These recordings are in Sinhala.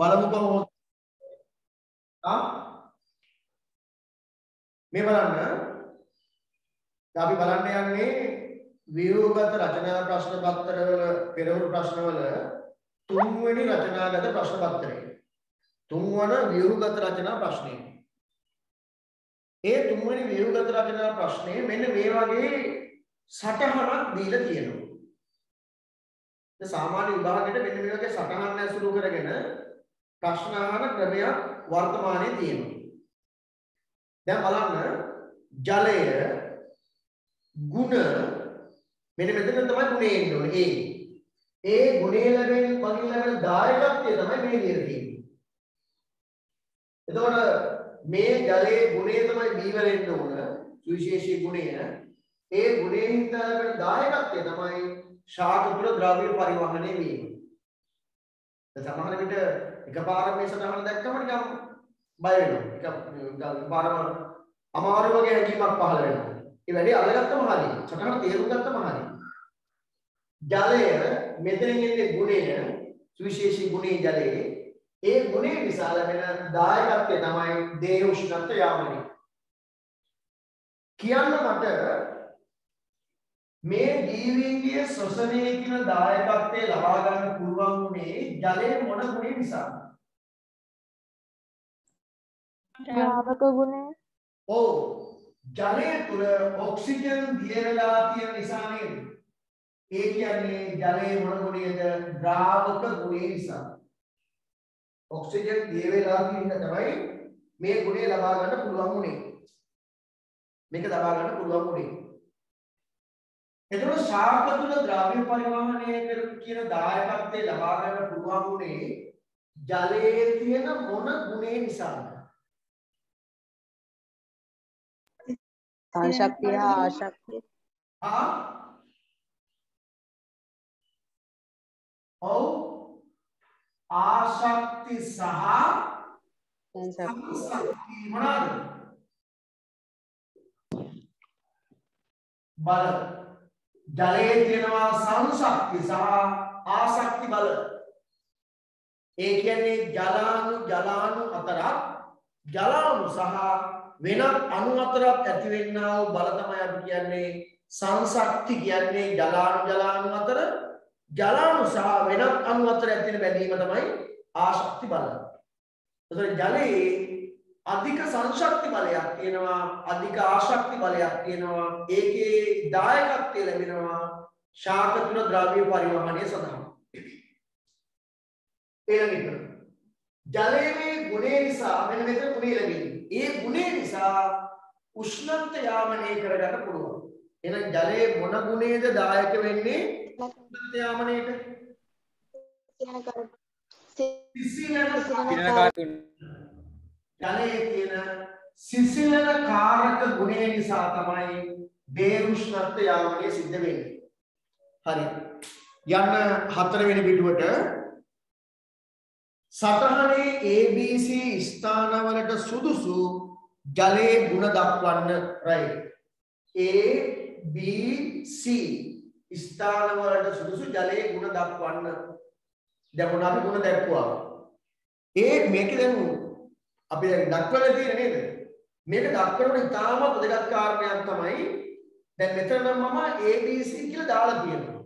බලමු කොහොමද මේ බලන්න අපි බලන්න යන්නේ ව්‍යුහගත රචනා ප්‍රශ්න පත්‍රවල පෙරහුරු ප්‍රශ්නවල තුන්වෙනි රචනාගත ප්‍රශ්න පත්‍රය. තුන්වන ව්‍යුහගත රචනා ප්‍රශ්නය. ඒ තුන්වෙනි ව්‍යුහගත රචනා ප්‍රශ්නේ මෙන්න මේ වගේ සටහනක් දීලා තියෙනවා. ඒ සාමාන්‍ය විභාගයට මෙන්න මේ වගේ සටහනක් ඇසුරු කරගෙන ප්‍රශ්න අහන ක්‍රමයක් වර්තමානයේ තියෙනවා. දැන් බලන්න ජලය ගුණ මෙන්න මෙතන තමයි ගුණේ එන්න ඕනේ. ඒ ගුණේ ලැබෙන මගින් ලැබෙන දායකත්වය තමයි මේ විදිහට තියෙන්නේ. එතකොට මේ ජලයේ ගුණය තමයි B වලින් ඕන සුවිශේෂී ගුණය. ඒ ගුණයෙන් හින්දා ලැබෙන දායකත්වය තමයි ශාක තුල ද්‍රව්‍ය පරිවහණය වීම. සමහර විට එකපාරට මේ සටහන දැක්කම නිකන් බය වෙනවා. එකපාරම අමාරු වගේ හැඟීමක් පහළ වෙනවා. ඒ වැඩේ අල්ලගත්තම හරියි. සටහන තේරුම් ගත්තම හරියි. ජලය මෙතනින් එන්නේ ගුණය සුවිශේෂී ගුණේ ජලයේ. ඒ ගුණය නිසා ලැබෙන දායකත්වය තමයි දේහ උෂ්ණත්ව යාමනය. කියන්න මට මේ ජීවීන්ගේ ශ්වසනයේ කියන දායකත්වය ලබා ගන්න පුළුවන් උනේ ජලයේ මොන ගුණය නිසාද? ද්‍රාවක ගුණය. ඔව්. ජලයේ තුල ඔක්සිජන් දිය වෙලා තියෙන නිසා නේද? ඒ කියන්නේ ජලයේ මොන ගුණයද? ද්‍රාවක ගුණය නිසා. ඔක්සිජන් දිය වෙලා තියෙන තමයි මේ ගුණය ලබා ගන්න පුළුවන් උනේ. මේක ලබා ගන්න පුළුවන් උනේ. එතකොට ශාක තුල ද්‍රව්‍ය පරිවහණය කර කියන දායකත්වය ලබා ගන්න පුළුවන් උනේ ජලයේ තියෙන මොන ගුණේ නිසාද? සංශක්තිය ආශක්තිය. ඔව් ආශක්ති සහ සංශක්ති මොනවාද? බල. ජලයේ තියෙනවා සංශක්ති සහ ආශක්ති බල. ඒ කියන්නේ ජලාණු අතරක් ජලාණු සහ වෙනත් අණු අතරක් ඇතිවෙනා වූ බල තමයි අපි කියන්නේ සංශක්ති කියන්නේ ජලාණු අතර ජලාණු සහ වෙනත් අණු අතර ඇතිවෙන බැඳීම තමයි ආශක්ති බල. එතකොට ජලයේ අධික සංශක්ති බලයක් තියෙනවා අධික ආශක්ති බලයක් තියෙනවා ඒකේ දායකත්වය ලැබෙනවා ශාක තුල ද්‍රව්‍ය පරිවහණය සඳහා. ඊළඟට ජලයේ ගුණය නිසා මෙන්න මෙතන ගුණය ලැබෙන්නේ. ඒ ගුණය නිසා උෂ්ණත්ව යාමනය කරගන්න පුළුවන්. එහෙනම් ජලයේ මොන ගුණයද දායක වෙන්නේ උෂ්ණත්ව යාමනයට? ජලයේ තියෙන සිසිලන කාරක ගුණය නිසා තමයි දේහ උෂ්ණත්ව යාමනය සිද්ධ වෙන්නේ. හරි. යන්න 4 වෙනි පිටුවට සතහනේ ABC ස්ථානවලට සුදුසු ජලයේ ගුණ දක්වන්න. right. A B C ස්ථානවලට සුදුසු ජලයේ ගුණ දක්වන්න. දැන් මොන අපි ගුණ දැක්වුවා. මේක දැන් අපි දැන් දක්වලා තියෙන නේද? මේක දක්වනකොට ඉතාමත් වැදගත් කාරණයක් තමයි දැන් මෙතන නම් මම ABC කියලා දාලා තියෙනවා.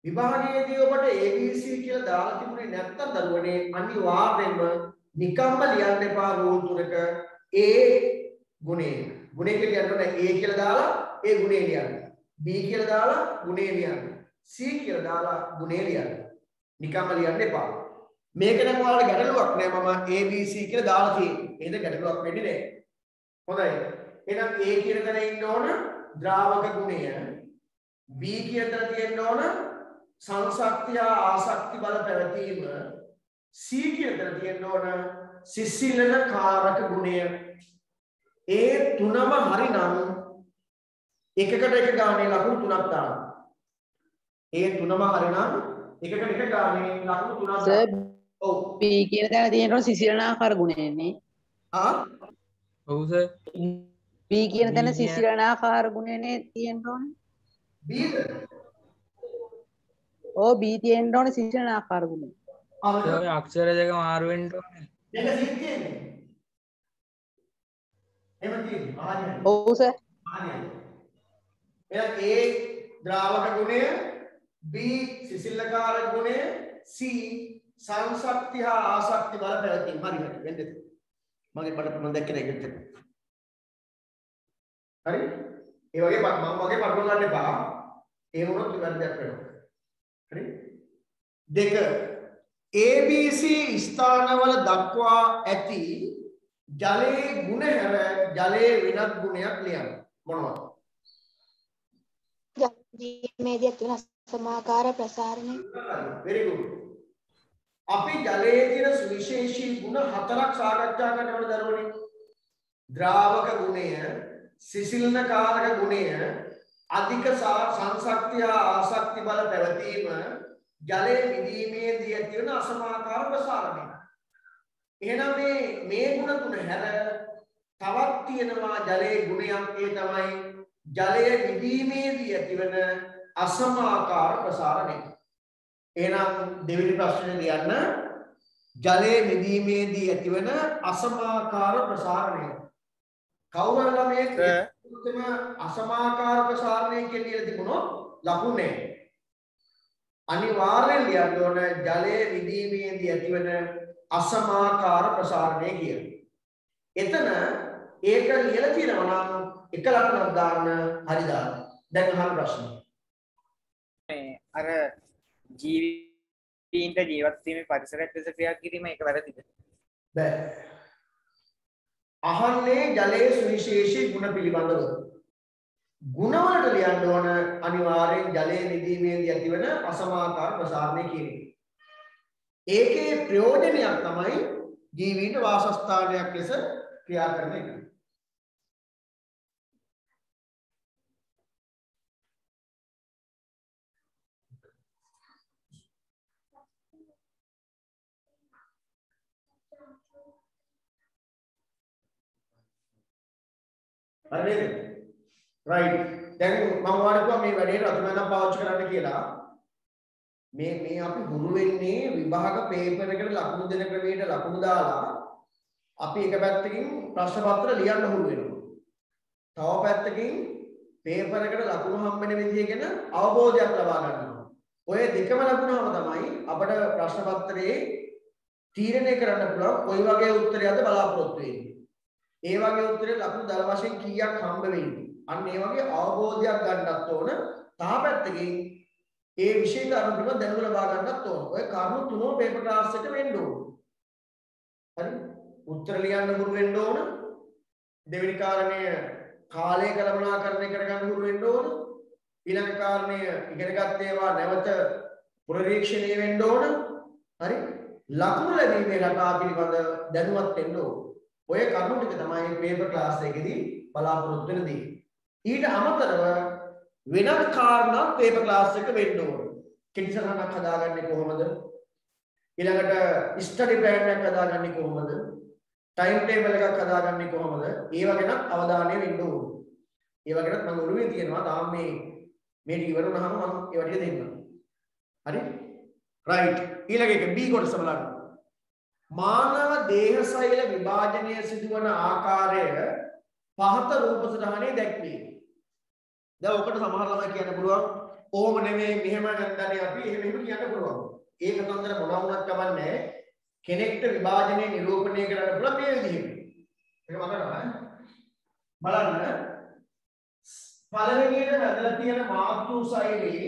විභාගයේදී ඔබට ABC කියලා දාලා තිබුණේ නැත්තම් දරුවනේ අනිවාර්යෙන්ම නිකම්ම ලියන්න එපා රූල් තුනක A ගුණය. ගුණය කියලා කියනකොට A කියලා දාලා ඒ ගුණය ලියන්න. B කියලා දාලා ගුණය ලියන්න. C කියලා දාලා ගුණය ලියන්න. නිකම්ම ලියන්න එපා. මේක නම් ඔයාලට ගැටලුවක් නෑ මම ABC කියලා දාලා තියෙන්නේ. එහෙනම් ගැටලුවක් වෙන්නේ නෑ. හොඳයි. එහෙනම් A කියන තැන ඉන්න ඕන ද්‍රාවක ගුණය. B කියන තැන තියෙන්න ඕන සංශක්තිය ආශක්ති බල පැවතීම. C කියන තැන තියෙන්න ඕන සිසිලන කාරක ගුණය. ඒ තුනම හරිනම් එකකට එක ගානේ ලකුණු තුනක් දාන්න. ඒ තුනම හරිනම් එකකට එක ගානේ ලකුණු තුනක් දාන්න. ඔව් B කියන තැන තියෙනවා සිසිලනාකාර ගුණයනේ. ඔව් සර්. B කියන තැන සිසිලනාකාර ගුණයනේ තියෙන්න ඕනේ. Bද? ඔව් B තියෙන්න ඕනේ සිසිලනාකාර ගුණය. ඔය අක්ෂර දෙක මාරු වෙන්න ඕනේ. දෙක සීක් තියෙන්නේ. එහෙම තියෙන්නේ. ආහනේ. ඔව් සර්. ආහනේ. එහෙනම් A ද්‍රාවක ගුණය, B සිසිල්කාරක ගුණය, C සංශක්ති හා ආසක්ති බල පැවතීම. හරි හරි. වෙන්නේ. මගේ බඩ මම දැක්කේ නෑ ඒකට. හරි? ඒ වගේ මම වගේ පටල ගන්න එපා. ඒ වුණොත් වැරද්දක් වෙනවා. හරි? දෙක ABC ස්ථානවල දක්වා ඇති ජලයේ ගුණ හැර ජලයේ වෙනත් ගුණයක් ලියන්න. මොනවද? ජීවීමේදී ඇති වෙන සමාකාර ප්‍රසාරණය. very good. අපි ජලයේ තියෙන සුවිශේෂී ගුණ හතරක් සාකච්ඡා කරනකොට දරුවනේ. ද්‍රාවක ගුණය, සිසිල්නකාරක ගුණය, අධික සංශක්තිය ආසක්ති බල පැවතීම, ජලයේ විදීමේදී ඇති වෙන අසමාකාර ප්‍රසාරණය. එහෙනම් මේ ගුණ තුන හැර තවත් තියෙනවා ජලයේ ගුණයක්. ඒ තමයි ජලයේ විදීමේදී ඇතිවන අසමාකාර ප්‍රසාරණය. එහෙනම් දෙවෙනි ප්‍රශ්නේ ලියන්න. ජලයේ විදීමේදී ඇතිවන අසමාකාර ප්‍රසාරණය. කවුරු ළමයේ උත්තම අසමාකාර ප්‍රසාරණය කියලා තිබුණොත් ලකුණු නැහැ. අනිවාර්යෙන් ලියන්න ඕන ජලයේ විදීමේදී ඇතිවන අසමාකාර ප්‍රසාරණය කියලා. එතන ඒක ලියලා තියෙනවා නම් එක ලකුණක් දාන්න හරි දාන්න. දැන් අහන්න ප්‍රශ්න. මේ අර ජීවීන්ට ජීවත් වීමේ පරිසරයක් ලෙස ක්‍රියා කිරීම ඒක වැරදිද? බෑ. අහන්නේ ජලයේ සුවිශේෂී ගුණ පිළිබඳව. ගුණවලට ලියන්න ඕන අනිවාර්යෙන් ජලයේ විදීමේදී ඇතිවන අසමාකාර ප්‍රසාරණය කියන එක. ඒකේ ප්‍රයෝජනයක් තමයි ජීවීන්ට වාසස්ථානයක් ලෙස ක්‍රියා කරන එක. හරිද? රයිට්. දැන් මම ඔයාලට මේ වැඩේ රතුමනම් පාවිච්චි කරන්න කියලා. මේ අපි හුරු වෙන්නේ විභාග පේපර් එකට ලකුණු දෙන ක්‍රමයට ලකුණු දාලා අපි එක පැත්තකින් ප්‍රශ්න පත්‍ර ලියන්න හුරු වෙනවා. තව පැත්තකින් පේපර් එකට ලකුණු හම්බෙන විදිය ගැන අවබෝධයක් ලබා ගන්නවා. ඔය දෙකම ලකුණාම තමයි අපිට ප්‍රශ්න පත්‍රයේ තීරණය කරන්න පුළුවන් කොයි වගේ උත්තරයක්ද බලාපොරොත්තු වෙන්නේ. ඒ වගේ උත්තරේ ලකුණු දල වශයෙන් කීයක් හම්බ වෙන්නේ. අන්න ඒ වගේ අවබෝධයක් ගන්නත් ඕන. තව පැත්තකින් ඒ විෂය කරුණු පිළිබඳව දැනුම ලබා ගන්නත් ඕන. ඔය කරුණු තුනම පේපර් ක්ලාස් එකට වෙන්න ඕන. හරි? උත්තර ලියන්න හුරු වෙන්න ඕන. දෙවෙනි කාරණය කාලය කළමනාකරණය කරගන්න හුරු වෙන්න ඕන. ඊළඟ කාරණය ඉගෙනගත් ඒවා නැවත පුනරීක්ෂණය වෙන්න ඕන. හරි? ලකුණු ලැබීමේ රටා පිළිබඳ දැනුවත් වෙන්න ඕන. ඔය කරුණු ටික තමයි පේපර් ක්ලාස් එකේදී බලාපොරොත්තු වෙන දේ. ඊට අමතරව වෙනත් කාරණා පේපර් ක්ලාස් එක වෙන්න ඕන. කෙටි සටහනක් හදාගන්නේ කොහොමද? ඊළඟට ස්ටඩි ප්ලෑන් එකක් හදාගන්නේ කොහොමද? ටයිම් ටේබල් එකක් හදාගන්නේ කොහොමද? ඒව ගැන අවධානය වෙන්න ඕන. ඒව ගැනත් මම ඔළුවේ තියෙනවා. තාම මේ ටික ඉවර වුණාම මම ඒව ටික දෙන්නම්. හරි? රයිට්. ඊළඟ එක B කොටස බලන්න. මානව දේහ සෛල විභාජනය සිදුවන ආකාරය පහත රූප සටහනේ දැක්වේ. දැන් ඔකට සමහර ළමයි කියන්න පුළුවන් ඕම නෙමෙයි මෙහෙම නැත්නම් අපි එහෙම කියන්න පුළුවන්. ඒක තන්දර මොනවා වුණත් කවන්නේ කෙනෙක්ට විභාජනය නිරූපණය කරන්න පුළුවන් මේ විදිහට. ඒක මතකයි. බලන්න පළවෙනියට වැදලා තියෙන මාතෘ සෛලේ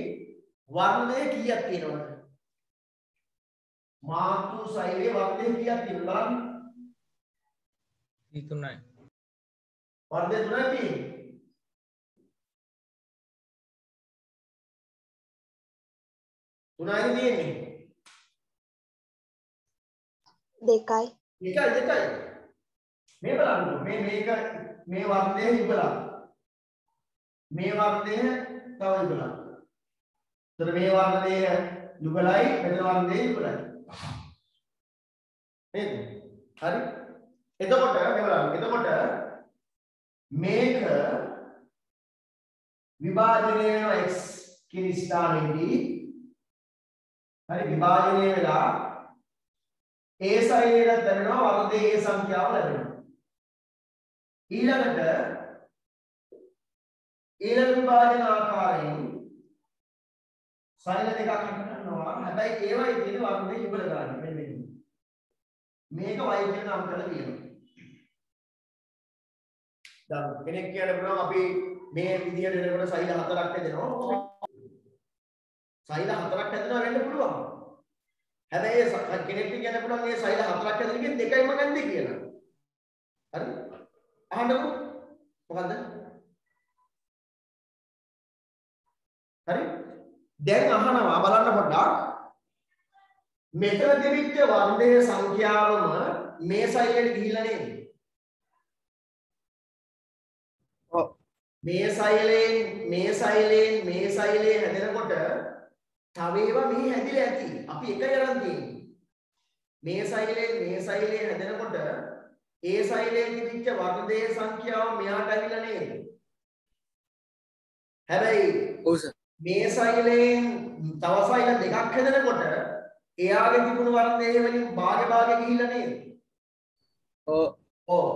වර්ණය කීයක් තියෙනවද? මාතෘ සෛලේ වර්ණය කීයක් තියෙනවද? 3යි. වර්ණය 3යි තියෙන්නේ. තුනයි තියෙන්නේ. දෙකයි. දෙකයි. මේ බලන්න මේක මේ වර්ණය ඉබලා. මේ වර්ණය තව ඉබලා. එතන මේ වර්ණය යුගලයි මෙතන වර්ණය යුගලයි. නේද? හරි? එතකොට මේ බලන්න. එතකොට මේක විභාජනය වෙන x කියන ස්ථානයේදී හරි විභාජනය වෙලා ඒ සෛලයට ලැබෙනවා වර්ග ඒ සංඛ්‍යාව ලැබෙනවා. ඊළඟ විභාජන ආකාරයෙන් සෛල දෙකක් හඳුන්වනවා. හැබැයි ඒවයි තියෙන වර්ගයේ ඉබල ගන්න මෙන්න මේක y කියන නම් කරලා තියෙනවා. දැන් කෙනෙක් කියන්න පුළුවන් අපි මේ විදිහට එනකොට සෛල හතරක් හැදෙනවා. සෛල හතරක් හැදෙනවා වෙන්න පුළුවන්. හැබැයි කෙනෙක් කියන්න පුළුවන් මේ සෛල හතරක් හැදෙන එකෙන් දෙකයිම ගන්නේ කියලා. හරි? අහන්නකෝ. මොකද්ද? හරි? දැන් අහනවා බලන්න පොඩ්ඩක්. මෙතන දෙවිච්ච වර්ගයේ සංඛ්‍යාවම මේ සෛලෙට ගිහිල්ලා නේද? ඔව්. මේ සෛලේ හැදෙනකොට තව ඒවා මේ හැදිලා ඇති. අපි එක යරන් තියෙන්නේ. මේ සෛලේ හැදෙනකොට ඒ සෛලේ තිබිච්ච වර්ගයේ සංඛ්‍යාව මෙහාට ඇවිල්ලා නේද? හැබැයි ඔව් සර්. මේ සෛලෙන් තව සෛල දෙකක් හැදෙනකොට එයාගේ තිබුණු වර්ගයේ වලින් භාග ගිහිල්ලා නේද? ඔව්. ඔව්.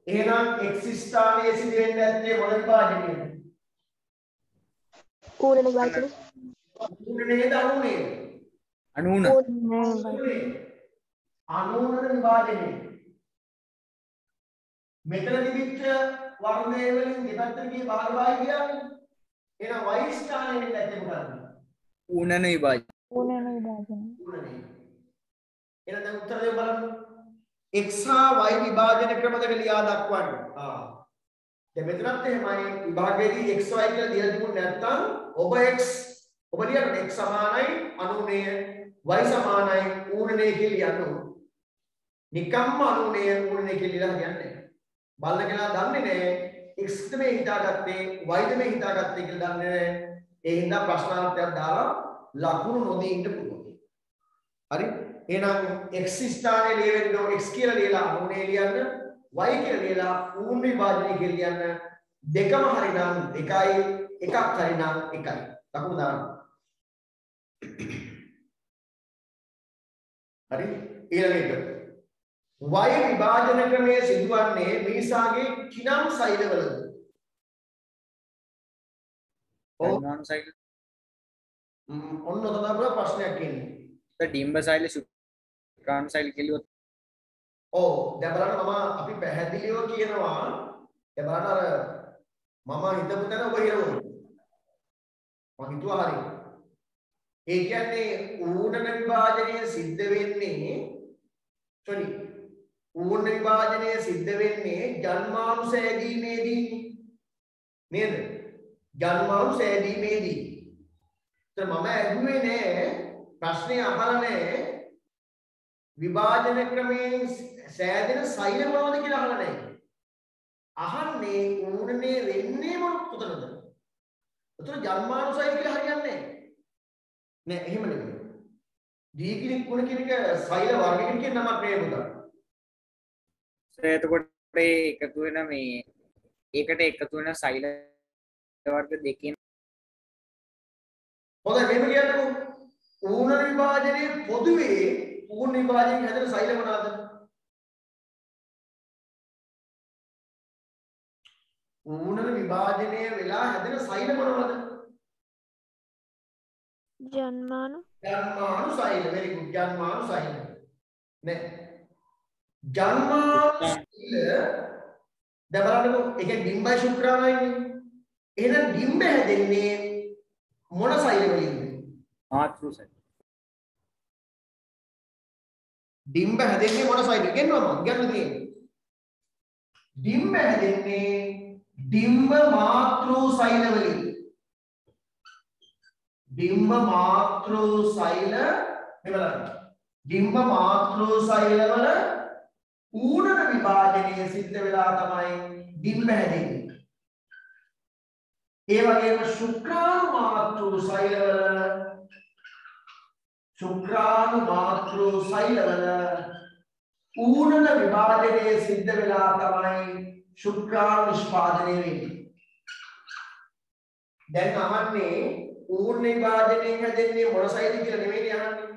එහෙනම් x ස්ථානයේ සිදුවෙන්නේ නැත්තේ මොන විභාජනයද? ඌරණ විභාජනය. නේද අනු නේද? 90 විභාජනය. මෙතන තිබිච්ච වර්ගයේ වලින් දෙපැත්තට ගිය භාග කියන්නේ. එහෙනම් y ස්ථානයේ ඉන්න ඇත්තේ මොකක්ද? ඌනන විභාජනය. එහෙනම් දැන් උත්තර දෙන්න බලන්න. x හා y විභාජන ක්‍රම දෙක ලියා දක්වන්න. දැන් මෙතනත් එහෙමයි විභාගයේදී x y කියලා දීලා තිබුණ නැත්නම් ඔබ x ඔබ ලියන්න x සමානයි 90 y සමානයි ඌනනේ කියලා ලියන්න. නිකම්ම 90 ඌනනේ කියලා ලියන්නේ. බලන්න කියලා දන්නේ නැහැ x මේ හිතාගත්තේ y මේ හිතාගත්තේ කියලා දන්නේ නැහැ. ඒ හින්දා ප්‍රශ්නාර්ථයක් දාලා ලකුණු නොදී ඉන්න පුළුවන්. හරි? එහෙනම් x ස්ථානයේ ලියවෙන්න x කියලා ලියලා 90 ලියන්න y කියලා ලියලා ඌන විභාජනය කියලා ලියන්න දෙකම හරිනම් එකයි එකක් හරිනම් එකයි. ලකුණු දාන්න. හරි? ඊළඟ එක y විභාජන ක්‍රමයේ සිදුවන්නේ මිනිසාගේ කිනම් සෛලවලද? ජන්මානු සෛල. ඔන්න තමයි ප්‍රශ්නයක් එන්නේ. ඩිම්බ සෛල ශුක්‍රාණු සෛල කියලා. ඔව් දැන් බලන්න අපි පැහැදිලිව කියනවා දැන් බලන්න අර මම හිතපු තැන ඔබ හිරවුවා. මම හිතුවා හරි. ඒ කියන්නේ ඌනන විභාජනය සිද්ධ වෙන්නේ ඌන විභාජනය සිද්ධ වෙන්නේ ජන්මානු සෑදීමේදී නේද? ජන්මානු සෑදීමේදී. මම ඇහුවේ නෑ ප්‍රශ්නේ අහලා නෑ විභාජන ක්‍රමයෙන් සෑදෙන සෛල මොනවද කියලා අහලා නෑ. අහන්නේ ඌනනේ වෙන්නේ මොන කොතනද? උතන ජන්මානු සෛල කියලා හරියන්නේ නෑ. එහෙම නෙමෙයි. දීගිනි කුණ කියන එක සෛල වර්ගයකින් කියන නමක් නේ පුතා. එතකොට එකතු වෙන මේ ඒකට එකතු වෙන සෛල වර්ග දෙකෙන් හොඳයි මේක කියන්නකෝ ඌන විභාජනයේ පොදුවේ ඌන විභාජනයෙන් හැදෙන සෛල මොනවාද? ඌන විභාජනයේ වෙලා හැදෙන සෛල මොනවාද? ජන්මානු සෛල. very good. ජන්මානු සෛල. නේ. ජන්මානු සෛල දැන් බලන්නකෝ ඒකේ ඩිම්බයි ශුක්‍රාණුයිනේ. එහෙනම් ඩිම්බ හැදෙන්නේ මොන සෛල වලින්ද? මාතෘ සෛල. ඩිම්බ හැදෙන්නේ මොන සෛල? කියනවා මම කියන්න තියෙන්නේ. ඩිම්බ හැදෙන්නේ ඩිම්බ මාතෘ සෛල වලින්. ඩිම්බ මාතෘ සෛල මෙවලන්න. ඩිම්බ මාතෘ සෛල වල ඌනන විභාජනය සිද්ධ වෙලා තමයි ඩිම්බ හැදෙන්නේ. ඒ වගේම ශුක්‍රාණු මාතෘ සෛලවල ඌනන විභාජනය සිද්ධ වෙලා තමයි ශුක්‍රාණු නිෂ්පාදනය වෙන්නේ. දැන් අහන්නේ ඌන විභාජනයෙන් හැදෙන්නේ මොන සෛලද කියලා නෙමෙයි අහන්නේ.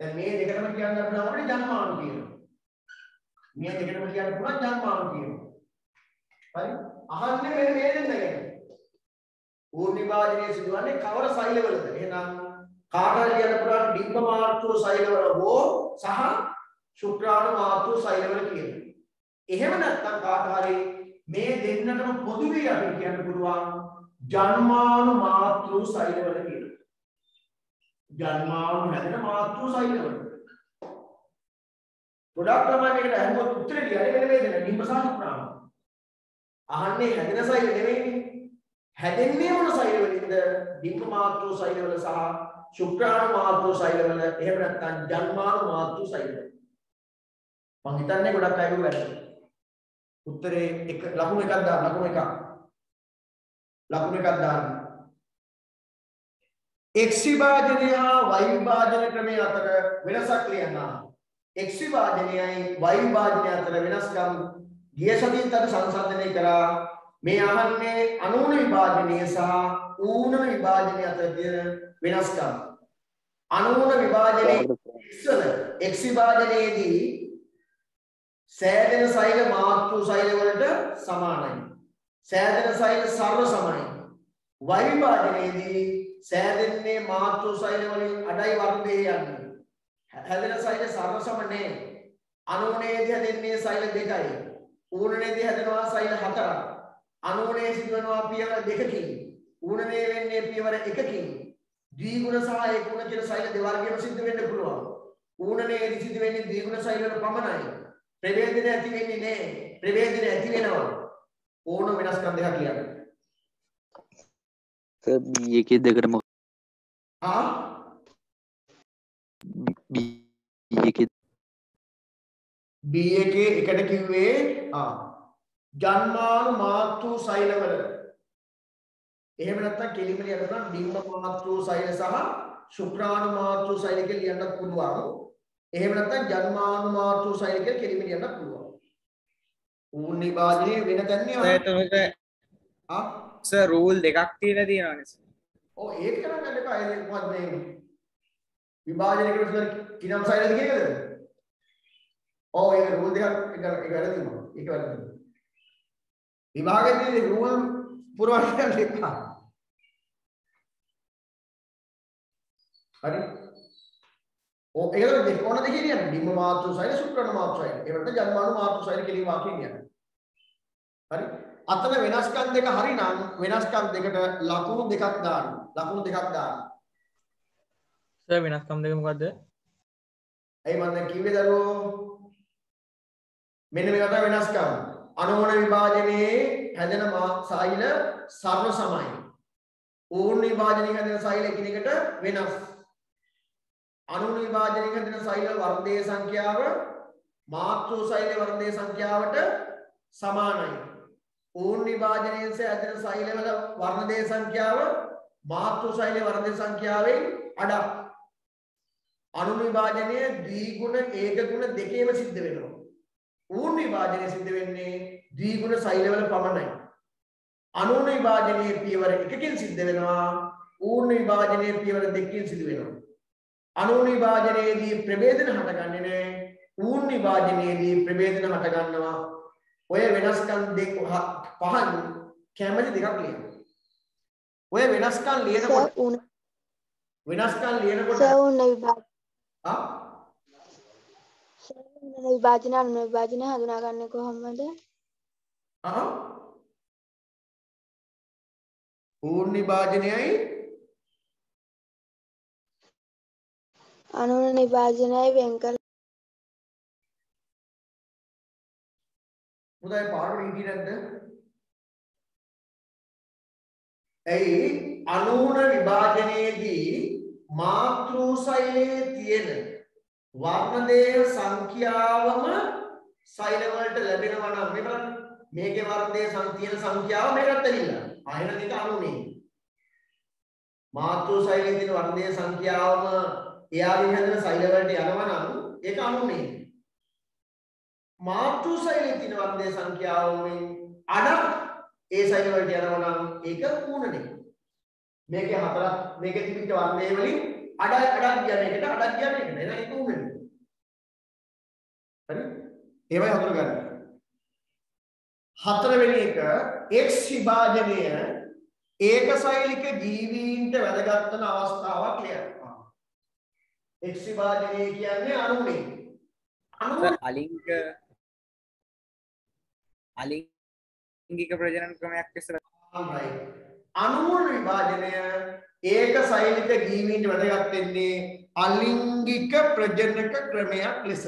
දැන් මේ දෙකටම කියන්න පුළුවන් ජන්මාණු කියනවා. මේ දෙකටම කියන්න පුළුවන් ජන්මාණු කියනවා. හරි? අහන්නේ මේ දෙන්න ගැන. ඌර්ණ විභාජනයේ සිදුවන්නේ කවර සෛලවලද? එහෙනම් කාටද කියන්න පුළුවන් ඩිම්බ මාතෘ සෛලවල හෝ සහ ශුක්‍රාණු මාතෘ සෛලවල කියලා. එහෙම නැත්නම් කාට හරි මේ දෙන්නටම පොදු වී අපි කියන්න පුළුවන් ජන්මාණු මාතෘ සෛලවල කියලා. ජන්මාණු හැදෙන මාතෘ සෛලවල. ගොඩක් තමයි මේකට අහුවත් උත්තර ලියන්නේ වෙන මේ දෙන්න ඩිම්බ සහ ශුක්‍රාණු. අහන්නේ හැදෙන සෛල නෙවෙයිනේ. හැදෙන්නේ මොන සෛලවලින්ද? ඩිම්බ මාතෘ සෛලවල සහ ශුක්‍රාණු මාතෘ සෛලවල. එහෙම නැත්නම් ජන්මාණු මාතෘ සෛලවල. මම හිතන්නේ ගොඩක් අයගේ වැරදි. උත්තරේ එක ලකුණු එකක් දාන්න ලකුණු එකක් දාන්න. x විභාජනය හා y විභාජන ක්‍රමයේ අතර වෙනසක් ලියන්න. x විභාජනයයි y විභාජනය අතර වෙනස්කම් ගිය සතියේත් අපි සංසන්දනය කරා. මේ අහන්නේ අනූන විභාජනය සහ ඌන විභාජනය අතර තියෙන වෙනස්කම්. අනූන විභාජනයේ x විභාජනයේදී සෑදෙන සෛල මාතෘ සෛල වලට සමානයි. සෑදෙන සෛල සර්ව සමයි. y විභාජනයේදී සෑදෙන්නේ මාතෘ සෛල වලින් අඩයි වර්ගයේ යන්නේ. හැදෙන සෛල සර්ව සම නැහැ. අනූනයේදී හැදෙන්නේ සෛල දෙකයි. ඌනයේදී හැදෙනවා සෛල හතරක්. අනූනයේ සිදුවනවා පියවර දෙකකින්. ඌනයේ වෙන්නේ පියවර එකකින්. ද්විගුණ සහ ඒකගුණ කියන සෛල දෙවර්ගයක සිද්ධ වෙන්න පුළුවන්. ඌනයේදී සිද්ධ වෙන්නේ ද්විගුණ සෛල වල පමණයි. ප්‍රවේදන ඇති වෙන්නේ නැහැ. ප්‍රවේදන ඇති වෙනවා. ඕන වෙනස්කම් දෙකක් කියන්න. සර් B එකේ දෙකටම B එකේ එකට කිව්වේ ජන්මාණු මාතෘ සෛලවල. එහෙම නැත්නම් කෙලිම ලියනවා ඩිම්බ මාතෘ සෛල සහ ශුක්‍රාණු මාතෘ සෛල කියලා ලියන්නත් පුළුවන්. එහෙම නැත්නම් ජන්මාණු මාතෘ සෛල කියලා කෙලිම ලියන්නත් පුළුවන්. ඌර්ණ විභාජනයේ වෙන තැන්නේ සර් රූල් දෙකක් තියලා තියෙනවානේ සර්. ඔව් ඒක කරන්න එපා. ඒක මොකක්ද මේ විභාජනයකට කිනම් සෛලද කියන එකද? ඔව් ඒක රූල් දෙකක් එක වැරදි වුණා. ඒක වැරදි. විභාගයේදී රූල් පුරවන්න යන්න එපා. හරි. ඔව් ඒකට දෙක ඕන දෙකේ කියන්නේ ඩිම්බ මාතෘ සෛල ශුක්‍රාණු මාතෘ සෛල. ඒකට ජන්මාණු මාතෘ සෛල කියලා වාක්‍යය කියන්නේ. හරි. අතන වෙනස්කම් දෙක හරිනම් වෙනස්කම් දෙකට ලකුණු දෙකක් දාන්න. ලකුණු දෙකක් දාන්න. සර් වෙනස්කම් දෙක මොකද්ද? ඇයි මම දැන් කිව්වේ දරුවෝ? මෙන්න මේකට වෙනස්කම්. අනෝන විභාජනයේ හැදෙන සෛල සර්ව සමයි. ඌර්ණ විභාජනයේ හැදෙන සෛල එකිනෙකට වෙනස්. අනෝන විභාජනයේ හැදෙන සෛල වර්ගයේ සංඛ්‍යාව මාතෘ සෛල වර්ගයේ සංඛ්‍යාවට සමානයි. ඌර්ණ විභාජනයෙන් හැදෙන සෛල වල වර්ගයේ සංඛ්‍යාව මාතෘ සෛල වර්ගයේ සංඛ්‍යාවෙන් අඩක්. අනෝන විභාජනයේ ද්විගුණ ඒකගුණ දෙකේම සිද්ධ වෙනවා. ඌර්ණ විභාජනයේ සිද්ධ වෙන්නේ ද්විගුණ සෛලවල පමණයි. අනූර්ණ විභාජනයේ පියවර එකකින් සිද්ධ වෙනවා. ඌර්ණ විභාජනයේ පියවර දෙකකින් සිද්ධ වෙනවා. අනූර්ණ විභාජනයේදී ප්‍රභේදන හටගන්නේ නැහැ. ඌර්ණ විභාජනයේදී ප්‍රභේදන හට ගන්නවා. ඔය වෙනස්කම් දෙක පහන් කැමති දෙකක් ලියන්න. ඔය වෙනස්කම් ලියනකොට ඌර්ණ විභාජන අනූර්ණ විභාජන හඳුනාගන්නේ කොහොමද? ඌර්ණ විභාජනයයි අනූර්ණ විභාජනයයි වෙන් කළ මුදයි පාඩම හිටියේ නැද්ද? ඇයි අනූර්ණ විභාජනයේදී මාතෘ සෛලයේ තියෙන වර්ණදේහ සංඛ්‍යාවම සෛල වලට ලැබෙනවා නම් මේ බලන්න මේකේ වර්ණදේහ තියෙන සංඛ්‍යාව මේකට ඇවිල්ලා ආයෙත් දෙක අනුනේ මාතෘ සෛලයේ තියෙන වර්ණදේහ සංඛ්‍යාවම එයාගෙන් හැදෙන සෛල වලට යනවා නම් ඒක අනුනේ මාතෘ සෛලයේ තියෙන වර්ණදේහ සංඛ්‍යාවම අඩක් ඒ සෛල වලට යනවා නම් ඒක ඌනනේ මේකේ හතරක් මේකේ තිබිච්ච වර්ණදේහ වලින් අඩක් ගියා මේකට අඩක් ගියා මේකට එහෙනම් ඒක උන් වෙනවා. හරි? ඒවයි හඳුන ගන්න. හතරවෙනි එක x විභාජනය ඒකසෛලික ජීවීන්ට වැදගත් වෙන අවස්ථාවක් කියනවා. x විභාජනය කියන්නේ අණුනේ. අලිංගික ප්‍රජනන ක්‍රමයක් ඉස්සර. අණු විභාජනය ඒකසෛලික ජීවීන්ට වැදගත් වෙන්නේ අලිංගික ප්‍රජනක ක්‍රමයක් ලෙස.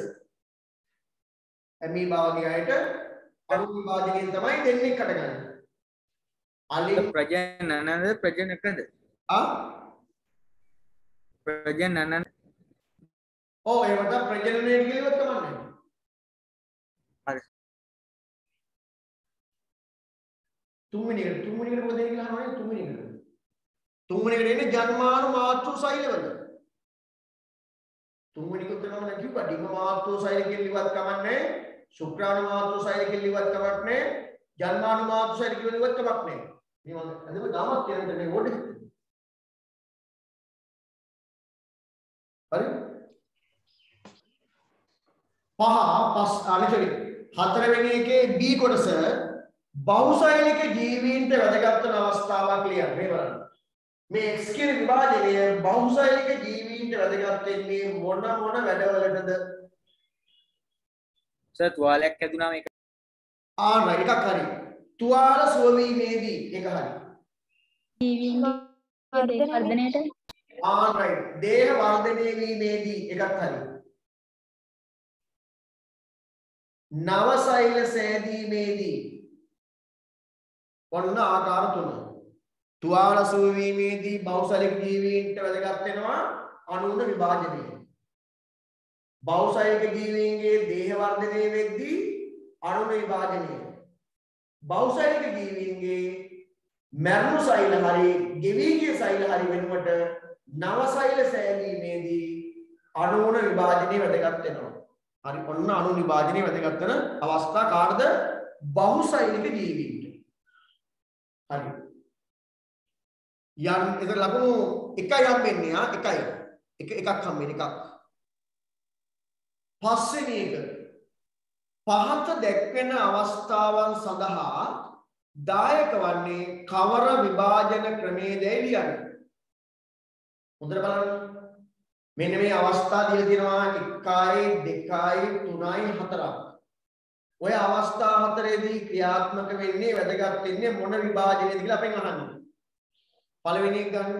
ඇමීබා වගේ අයට අණු විභාජනයෙන් තමයි දෙන්නේ කඩගන්නේ. ප්‍රජනනද ප්‍රජනකද? ප්‍රජනන. ඔව් ඒකට ප්‍රජනනය කියලවත් කමන්නේ. හරි. තුන්වෙනි එකට මොකද දෙන්නේ කියලා අහනවා තුන්වෙනි එකට. තුන්වෙනි එකට එන්නේ ජන්මාණු මාතෘ සෛලවල. තුන්වෙනි කොට නම් කිව්වා ඩිම මාතෘ සෛල කෙල්ලවත් කමන්නේ. ශුක්‍රාණු මාතෘ සෛල කෙල්ලවත් කමන්නේ. ජන්මාණු මාතෘ සෛල කෙල්ලවත් කමන්නේ. මේ මම අදම ගාමක් කියන්නේ මේ ඕඩේ. හරි? පස් අනිතරි. හතරවෙනි එකේ B කොටස බහුසෛලික ජීවීන්ට වැදගත් වන අවස්ථාවක් ලියන්න. මේ බලන්න. මේ X කියන විභාජනය බහුසෛලික ජීවීන්ට වැදගත් වෙන්නේ මොන වැඩවලටද? සර් තුවාලයක් හැදුනා මේක. එකක් හරි. තුවාල සුවවීමේදී එක හරි. වර්ධනයට දේහ වර්ධනය වීමේදී එකක් හරි. නවසෛල සෑදීමේදී ඔන්න ආකාර තුන. තුවාල සුවවීමේදී බහුසෛලික ජීවීන්ට වැදගත් වෙනවා අණුන විභාජනය. බහුසෛලික ජීවීන්ගේ දේහ වර්ධනය වෙද්දී අණුන විභාජනය. බහුසෛලික ජීවීන්ගේ මරණු සෛල හරි ගෙවී ගිය සෛල හරි වෙනුවට නවසෛල සෑදීමේදී අණුන විභාජනය වැදගත් වෙනවා. හරි ඔන්න අණු විභාජනය වැදගත් වෙන අවස්ථා කාටද? බහුසෛලික ජීවීන්ට. හරි. යම් ඒක ලකුණු එකයි හම්බෙන්නේ එකයි. එකක් හම්බෙන්නේ එකක්. පස්වෙනි එක පහත දැක්වෙන අවස්ථාවන් සඳහා දායක වන්නේ කවර විභාජන ක්‍රමයේදයි ලියන්න. හොඳට බලන්න. මෙන්න මේ අවස්ථා දීලා තියෙනවා 1යි 2යි 3යි 4යි. ඔය අවස්ථා හතරේදී ක්‍රියාත්මක වෙන්නේ වැදගත් වෙන්නේ මොන විභාජනයේද කියලා අපෙන් අහන්නේ. පළවෙනි එක ගන්න.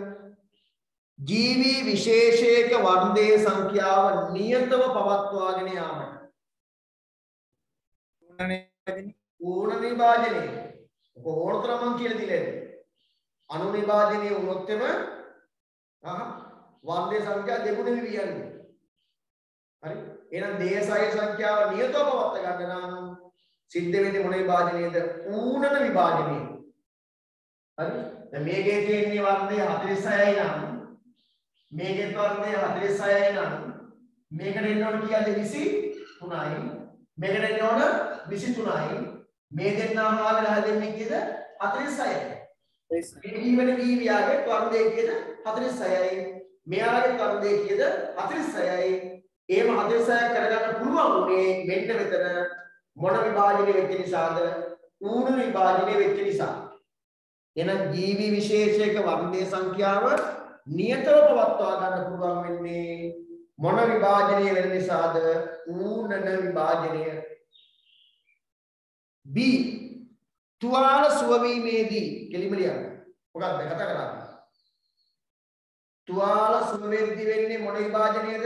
ජීවී විශේෂයක වර්ධයේ සංඛ්‍යාව නියතව පවත්වාගෙන යාමට. ඌණ විභාජනය. ඕනතරම් මම කියලා දීලා ඉන්නේ. අණු විභාජනය වුණොත් එම වර්ධයේ සංඛ්‍යාව දෙගුණ වෙවි යන්නේ. හරි? එහෙනම් දේහසය සංඛ්‍යාව නියතව පවත්වා ගන්න නම් සිද්ධ වෙන්නේ මොන විභාජනයේද? ඌණන විභාජනය. හරි? දැන් මේකේ තියෙන්නේ වර්ධය 46යි නම් මේකේ වර්ධය 46යි නම් මේකට එන්න ඕන කීයද 23යි මේකට එන්න ඕන 23යි මේ දෙන්න ආහාර හැදෙන්නේ කීයද 46යි මේ ජීවන ජීවියාගේ වර්ධය කීයද 46යි මෙයාගේ වර්ධය කීයද 46යි එහෙම 46ක් කරගන්න පුළුවන් උනේ මෙන්න මෙතන මොන විභාජනය වෙච්ච නිසාද ඌණ විභාජනය වෙච්ච නිසා එහෙනම් ජීවි විශේෂයක වර්ධයේ සංඛ්‍යාව නියතව පවත්වා ගන්න පුළුවන් වෙන්නේ මොන විභාජනය වෙන නිසාද ඌණන විභාජනය. B තුවාල සුවවීමේදී කෙලිම ලියන්න. මොකක්ද කතා කරන්නේ? තුවාල සුව වෙද්දී වෙන්නේ මොන විභාජනයේද?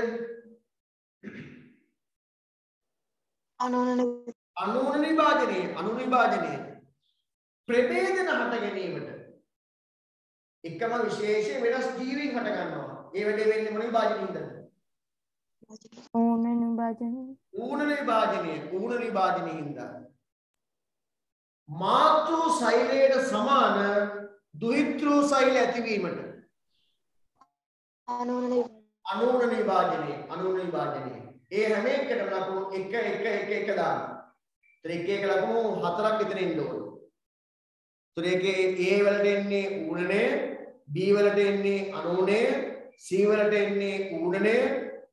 අණුන විභාජනයේ. අණු විභාජනයේ ප්‍රභේදන හට ගැනීමට එකම විශේෂ වෙනස් ජීවීන් හට ගන්නවා. ඒ වැඩේ වෙන්නේ මොන විභාජනයෙන්ද? ඌණ විභාජනය. ඌණ විභාජනයෙන්ද. මාතෘ සෛලයට සමාන දුහිතෘ සෛල ඇතිවීමට අණුන විභාජනය. ඒ හැම එකටම ලකුණු 1 1 1 1 දාන්න. ඒතර 1 1 ලකුණු 4ක් විතර ඉන්න ඕනේ. ඒකේ A වලට එන්නේ ඌණණය B වලට එන්නේ අණුණය C වලට එන්නේ ඌණණය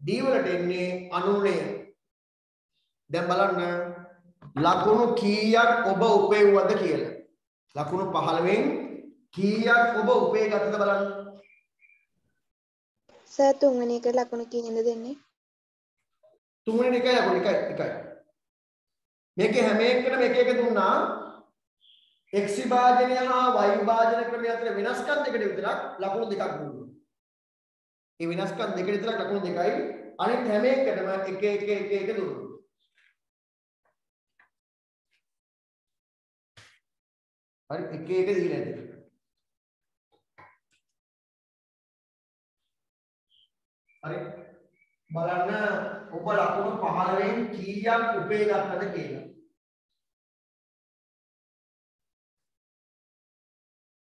D වලට එන්නේ අනුණය. දැන් බලන්න ලකුණු කීයක් ඔබ උපයවුවද කියලා. ලකුණු 15න් කීයක් ඔබ උපයගත්තද බලන්න. සර් තුන්වෙනි එකට ලකුණු කීයද දෙන්නේ? තුන්වෙනි එකයි ලකුණු එකයි. මේකේ හැම එකකටම එක එක දුන්නා. x විභාජනය හා y විභාජන ක්‍රමය අතර වෙනස්කම් දෙකට විතරක් ලකුණු දෙකක් දුන්නා. මේ වෙනස්කම් දෙකට විතරක් ලකුණු දෙකයි. අනිත් හැම එකකටම එක දුන්නා. හරි එක දීලා ඇති. හරි බලන්න ඔබ ලකුණු 15න් කීයක් උපයගත්තද කියලා.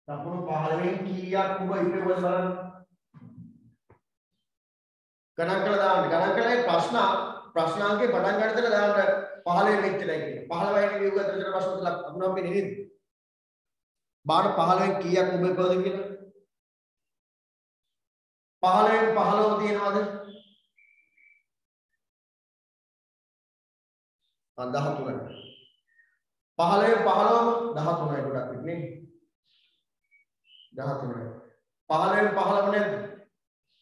ලකුණු 15න් කීයක් ඔබ උපයවුවද බලන්න. ගණන් කරලා දාන්න. ගණන් කරලා ප්‍රශ්නාංකේ පටන් ගන්න තැන දාන්න 15 මෙච්චරයි කියලා. 15යි වියුග අතර ප්‍රශ්න තුනක් ලකුණු අපේ නේද? බාන 15න් කීයක් ඔබ උපයවද කියලා. 15න් 15 තියනවාද? 13යි. 15න් 15ම 13යි ගොඩක් නේ. 13යි. 15න් 15ම නේද?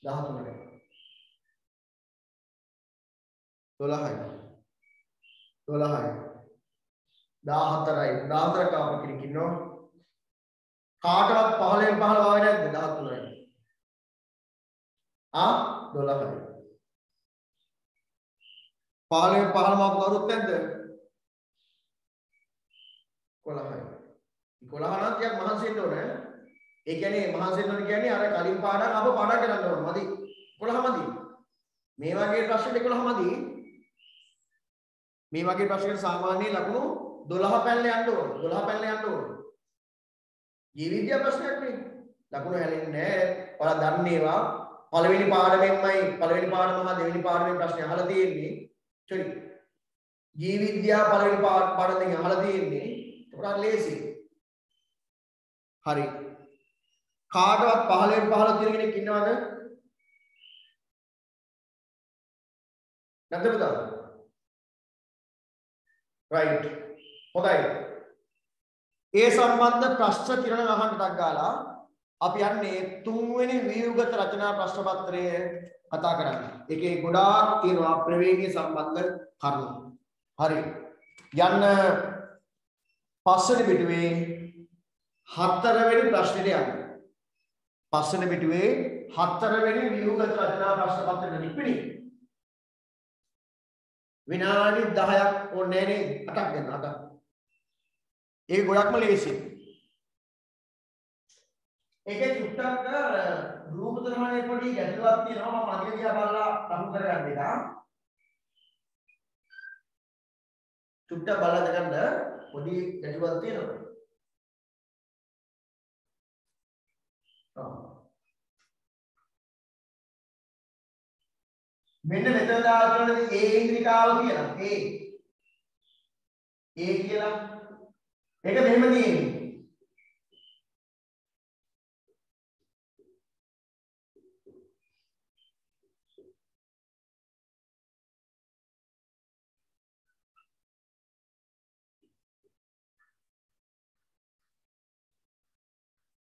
13යි. 12යි. 12යි. 14යි. 14 කාප කෙනෙක් ඉන්නවා. කාටවත් 15න් 15 ආවේ නැද්ද? 13යි. 12යි. 15න් 15 මාපු කවුරුත් නැද්ද? 11යි. 11 නම් ටිකක් මහන්සි වෙන්න ඕනේ. ඒ කියන්නේ මහන්සි වෙන්න ඕනේ කියන්නේ අර කලින් පාඩම් අප පාඩම් කරන්න ඕනේ. මදි. 11 මදි. මේ වගේ ප්‍රශ්නෙට 11 මදි. මේ වගේ ප්‍රශ්නකට සාමාන්‍ය ලකුණු 12 පැනලා යන්න ඕනේ. 12 පැනලා යන්න ඕනේ. ජීවිතය ප්‍රශ්නයක් නේ. ලකුණු හැලෙන්නේ නැහැ. ඔයාලා දන්නේ ඒවා. පළවෙනි පාඩමෙන්මයි පළවෙනි පාඩම හා දෙවෙනි පාඩමේ ප්‍රශ්න අහලා තියෙන්නේ. sorry. ජීවිද්‍යාව පළවෙනි පාඩමෙන් අහලා තියෙන්නේ. ඒක ලේසි. හරි. කාටවත් 15න් 15 තියෙන කෙනෙක් ඉන්නවද? නැද්ද පුතා? right. හොඳයි. ඒ සම්බන්ධ ප්‍රශ්න කිරණ අහන්නටක් ගාලා අපි යන්නේ තුන්වෙනි ව්‍යුහගත රචනා ප්‍රශ්න පත්‍රය කතා කරන්න. ඒකේ ගොඩාක් තියෙනවා ප්‍රවේගය සම්බන්ධ කරුණු. හරි. යන්න පස්වෙනි පිටුවේ හතරවෙනි ප්‍රශ්නෙට යන්න. පස්වෙනි පිටුවේ හතරවෙනි ව්‍යුහගත රචනා ප්‍රශ්න පත්‍රෙ ලිපිණි. විනාඩි 10ක් ඕනේ නේද? 8ක් දෙන්න 8ක්. ඒක ගොඩක්ම ලේසියි. ඒකේ චුට්ටක් රූප තරහනේ පොඩි ගැටලුවක් තියෙනවා. මම අගිය දිහා බලලා ලකුණු කරගන්න එක. චුට්ටක් බලලා ගන්න පොඩි ගැටලුවක් තියෙනවා. මෙන්න මෙතන දාගෙන A ඉන්ද්‍රිකාව කියලා. A කියලා. ඒක මෙහෙම තියෙන්නේ.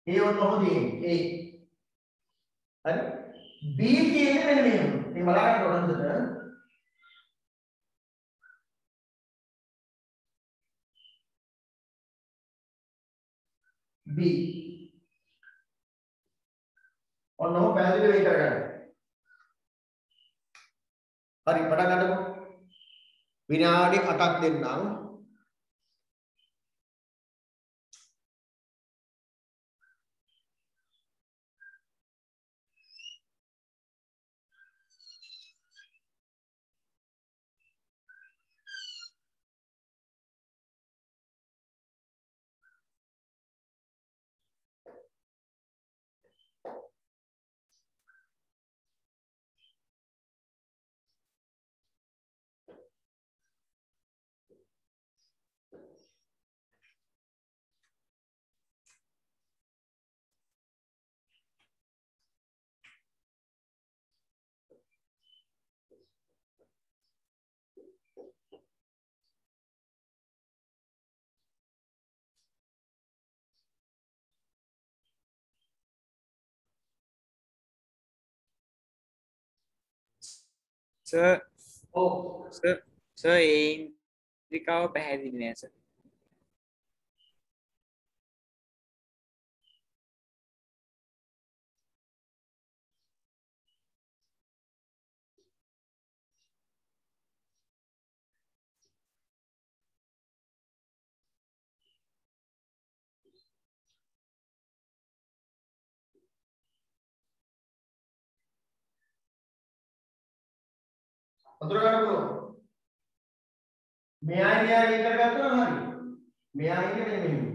A ඔන්නම තියෙන්නේ. A. හරි. B කියන්නේ මෙන්න මෙහෙම. මේ බලන්න ඕනද? B. ඔන්නම පැහැදිලි වෙයි කරගන්න. හරි පටන් ගන්නකො. විනාඩි 8ක් දෙන්නම්. සර් ඔව් සර් ඒ ඉන්ද්‍රිකාව පැහැදිලි නෑ සර්. වතුර ගන්න පුළුවන්. මෙයා එකට ගත්තොත් හරි. මෙයා එකට මෙහෙම.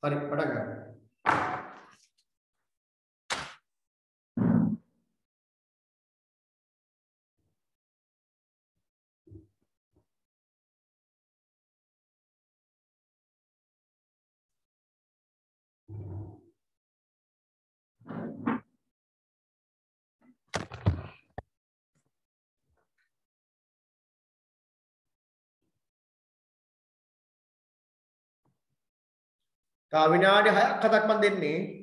හරි පටන් ගන්න. තව විනාඩි 6ක් 7ක් මම දෙන්නේ.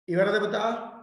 ඉවරද පුතා?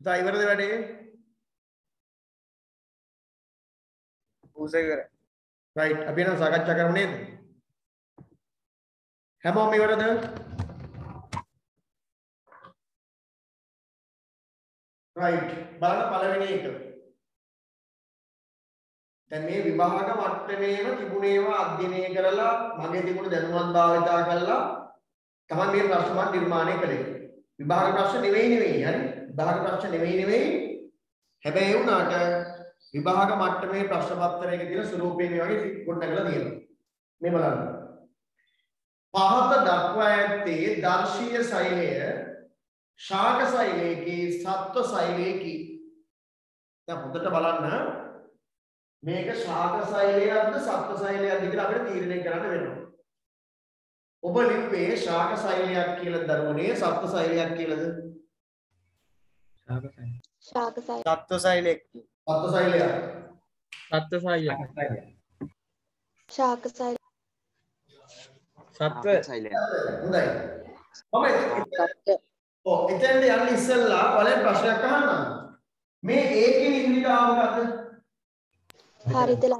පුතා ඉවරද වැඩේ? ඌසේ කර. රයිට් අපි එහෙනම් සාකච්ඡා කරමු නේද? හැමෝම ඉවරද? රයිට් බලන්න පළවෙනි එක. දැන් මේ විභාග මට්ටමේම තිබුණේවා අධ්‍යයනය කරලා මගේ තිබුණු දැනුමත් භාවිතා කරලා තමයි මේ ප්‍රශ්න මම නිර්මාණය කළේ. විභාග ප්‍රශ්න නෙවෙයි හරි? විභාග ප්‍රශ්න නෙවෙයි. හැබැයි ඒ වුණාට විභාග මට්ටමේ ප්‍රශ්න පත්‍රයක තියෙන ස්වරූපයෙන් මේ වගේ ගොඩනගලා තියෙනවා. මේ බලන්න. පහත දක්වා ඇත්තේ දර්ශීය සෛලය ශාක සෛලයේකී සත්ව සෛලයේකී. දැන් හොඳට බලන්න මේක ශාක සෛලයක්ද සත්ව සෛලයක්ද කියලා අපිට තීරණය කරන්න වෙනවා. ඔබ ලිප්පේ ශාක සෛලයක් කියලා දරුවනේ සත්ව සෛලයක් කියලාද? ශාක සෛල සත්ව සෛලයක්. සත්ව සෛලයක්. සත්ව සාය. ශාක සෛල සත්ව හොඳයි. එතෙන්ට යන්න ඉස්සෙල්ලා ඔයාලට ප්‍රශ්නයක් අහන්න. මේ ඒකේ ඉන්ද්‍රියාව මොකද්ද? හරිතල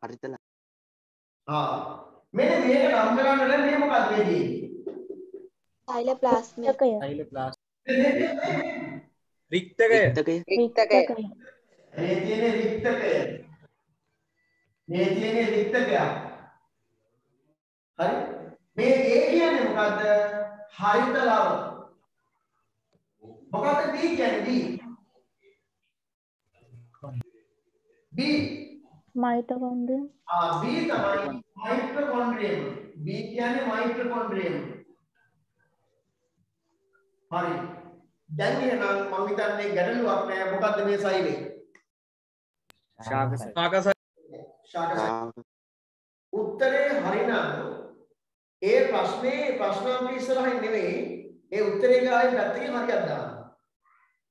හරිතල මෙන්න මේක නම් කරන්න නම් මේ මොකක්ද මේ තියෙන්නේ? සෛල ප්ලාස්මිකය සෛල ප්ලාස් රික්තකය. රික්තකය මේ තියෙන්නේ රික්තකය. මේ තියෙන්නේ රික්තකයක්. හරි? මේ A කියන්නේ මොකද්ද? හරිත ලව. මොකද්ද B කියන්නේ? B මයිටොකොන්ඩ්‍රියම් B තමයි මයිටොකොන්ඩ්‍රියම්. B කියන්නේ මයිටොකොන්ඩ්‍රියම්. හරි. දැන් එහෙනම් මම හිතන්නේ ගැටලුවක් නෑ මොකද්ද මේ සෛලේ? ශාක සෛල. ශාක සෛල. උත්තරේ හරිනම් ඒ ප්‍රශ්නේ ප්‍රශ්නාංක ඉස්සරහින් නෙවෙයි ඒ උත්තරේ ගාවේ පැත්තකින් හරියක් දාන්න.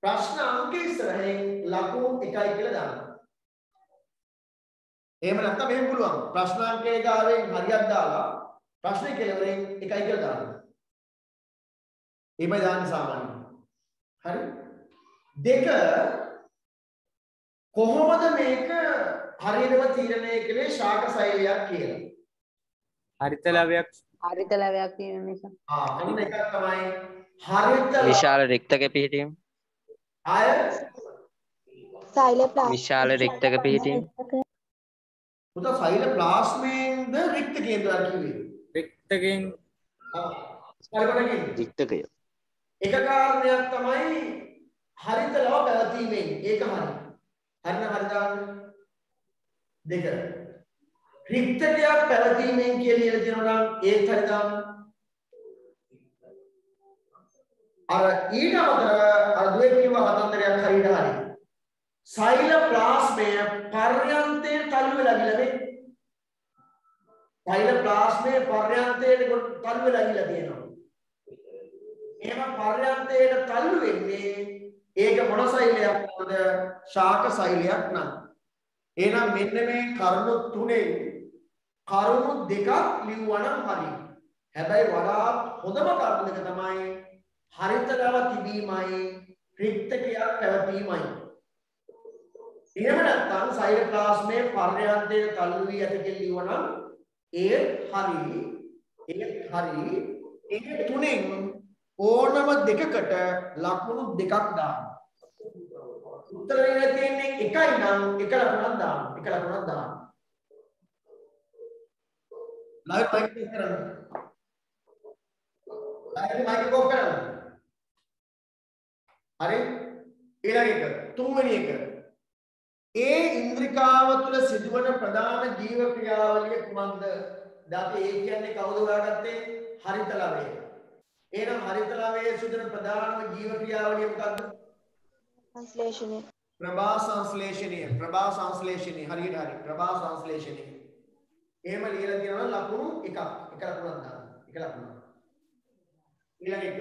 ප්‍රශ්න අංක ඉස්සරහින් ලකුණු 1යි කියලා දාන්න. එහෙම නැත්නම් මෙහෙම පුළුවන්. ප්‍රශ්නාංකයේ ගාවෙන් හරියක් දාලා ප්‍රශ්නේ කෙලවරෙන් 1යි කියලා දාන්න. එහෙමයි දාන්නේ සාමාන්‍යයෙන්. හරි? දෙක කොහොමද මේක හරියටම තීරණය කළේ ශාක සෛලයක් කියලා? හරිත ලවයක්. හරිත ලැබයක් තියෙන නිසා. අන්න එකක් තමයි හරිත විශාල රික්තක පිහිටීම ආය සෛල ප්ලාස්මික විශාල රික්තක පිහිටීම පුතා සෛල ප්ලාස්මයෙන්ද රික්තකයෙන්ද කිව්වේ? රික්තකෙන්. හරියටම රික්තකය එක කාරණයක් තමයි හරිත ලව පැවතීමෙන් ඒක හරි. හරිද හරිදාන්න. දෙක රික්තකයක් පැවතීමෙන් කියලා කියනවා නම් ඒත් හරිදාන්න. අර ඊට අමතරව අර දුවේ කිව්ව කතන්දරයක් හරියට හරි. සෛල ප්ලාස්මය පර්යන්තයෙන් තල්ලු වෙලා ගිහලා නේ. සෛල ප්ලාස්මය පර්යන්තයෙන් තල්ලු වෙලා ගිහලා තියෙනවා. එහෙම පර්යන්තයට තල්ලු වෙන්නේ ඒක මොන සෛලයක්ද? ශාක සෛලයක් නම්. එහෙනම් මෙන්න මේ කරුණු තුනේ කරුණු දෙකක් ලිව්වනම් හරි. හැබැයි වඩාත් හොඳම කරුණ දෙක තමයි හරිත ලව තිබීමයි රික්තකයක් පැවතීමයි. එහෙම නැත්නම් සයිටෝප්ලාස්මයේ පර්යාන්තයේ තල්ලු වී ඇත කියලා ලියුවනම් ඒ හරි ඒ තුනෙන් ඕනම දෙකකට ලකුණු දෙකක් දාන්න. උත්තරේ තියෙන්නේ එකයි නම් එක ලකුණක් දාන්න. ලයිව් මයික් එක කරන්න. ලයිව් මයික් එක ඔෆ් කරන්න. හරි? ඊළඟ එක තුන්වෙනි එක. ඒ ඉන්ද්‍රිකාව තුළ සිදුවන ප්‍රධාන ජීව ක්‍රියාවලිය කුමක්ද? දැන් ඒ කියන්නේ කවුද හොයාගත්තේ? හරිත ලවය. එහෙනම් හරිත ලවයේ සිදුවන ප්‍රධානම ජීව ක්‍රියාවලිය මොකක්ද? සංශ්ලේෂණය. ප්‍රභා සංශ්ලේෂණය. හරියට හරි. ප්‍රභා සංශ්ලේෂණය. එහෙම ලියලා තියෙනවා ලකුණු එකක්. එක ලකුණක් දාන්න. එක ලකුණක්. ඊළඟ එක.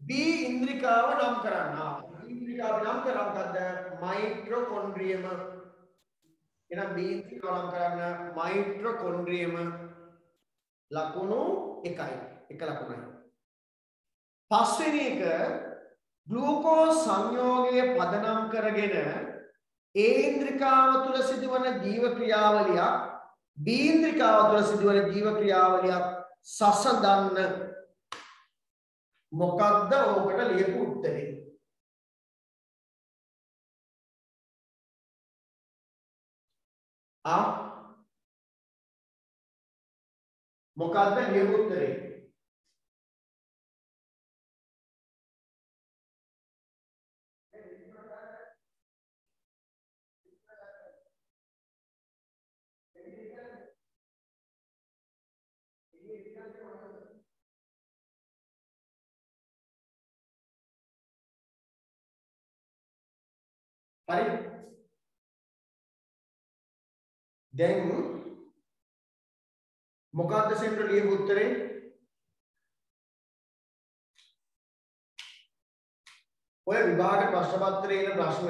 B ඉන්ද්‍රිකාව නම් කරන්න. ඉන්ද්‍රිකාව නම් කරා මොකද්ද? මයිටොකොන්ඩ්‍රියම. එහෙනම් B ඉන්ද්‍රිකාව නම් කරන්න මයිටොකොන්ඩ්‍රියම ලකුණු එකයි. එක ලකුණයි. පස්වෙනි එක ග්ලූකෝස් සංයෝගය පදනම් කරගෙන ඒ ඉන්ද්‍රිකාව තුළ සිදුවන ජීව ක්‍රියාවලියක් B ඉන්ද්‍රිකාව තුළ සිදුවන ජීව ක්‍රියාවලියක් සසඳන්න. මොකක්ද ඕකට ලියපු උත්තරේ? මොකක්ද ලියපු උත්තරේ? හරි දැන් මොකක්ද සෙන්ටර් ලියපු උත්තරේ? ඔය විභාග ප්‍රශ්න පත්‍රයේ ඉන්න ප්‍රශ්න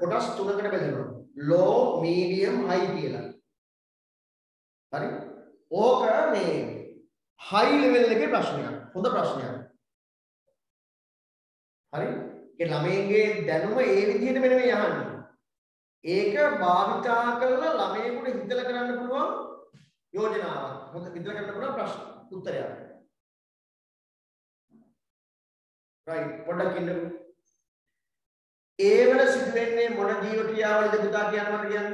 කොටස් තුනකට බෙදෙනවා. low, medium, high කියලා. හරි? ඕක මේ high level එකේ ප්‍රශ්නයක්. හොඳ ප්‍රශ්නයක්. හරි? ඒ ළමයින්ගේ දැනුම ඒ විදිහට නෙමෙයි අහන්නේ. ඒක භාවිතා කරලා ළමයෙකුට හිතලා කරන්න පුළුවන් යෝජනාවක්. හොඳ හිතලා කරන්න පුළුවන් ප්‍රශ්න උත්තරයක්. right පොඩ්ඩක් ඉන්නකෝ. ඒ වල සිදුවෙන්නේ මොන ජීව ක්‍රියාවලියද පුතා කියන්න මට කියන්න.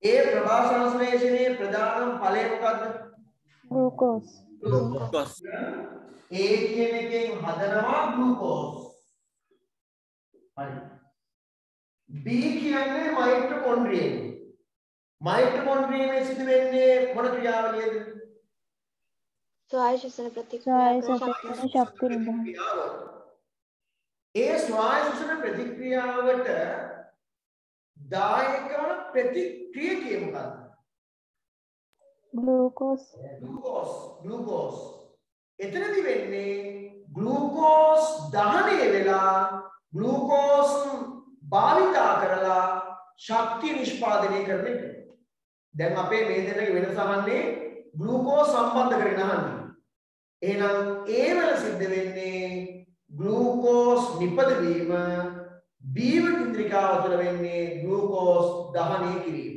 ඒ ප්‍රභා සංශ්ලේෂණයේ ප්‍රධානම ඵලය මොකද්ද? ග්ලූකෝස්. ඒ කියන එකෙන් හදනවා ග්ලූකෝස්. හරි. B කියන්නේ මයිටොකොන්ඩ්‍රියම්. මයිටොකොන්ඩ්‍රියමේ සිදුවෙන්නේ මොන ක්‍රියාවලියද? ස්වාය ශ්වසන ප්‍රතික්‍රියාව. ඒ ස්වාය ශ්වසන ප්‍රතික්‍රියාවට දායක වන ප්‍රතික්‍රියකය මොකක්ද? ග්ලූකෝස්. එතනදි වෙන්නේ ග්ලූකෝස් දහනය වෙලා ග්ලූකෝස් භාවිතා කරලා ශක්තිය නිෂ්පාදනය කරන එක. දැන් අපේ මේ දෙන්නගේ වෙනස අහන්නේ ග්ලූකෝස් සම්බන්ධ කරගෙන අහන්නේ. එහෙනම් ඒ වල සිද්ධ වෙන්නේ ග්ලූකෝස් නිපදවීම, බීව ඉන්ද්‍රිකාව තුළ වෙන්නේ ග්ලූකෝස් දහනය කිරීම.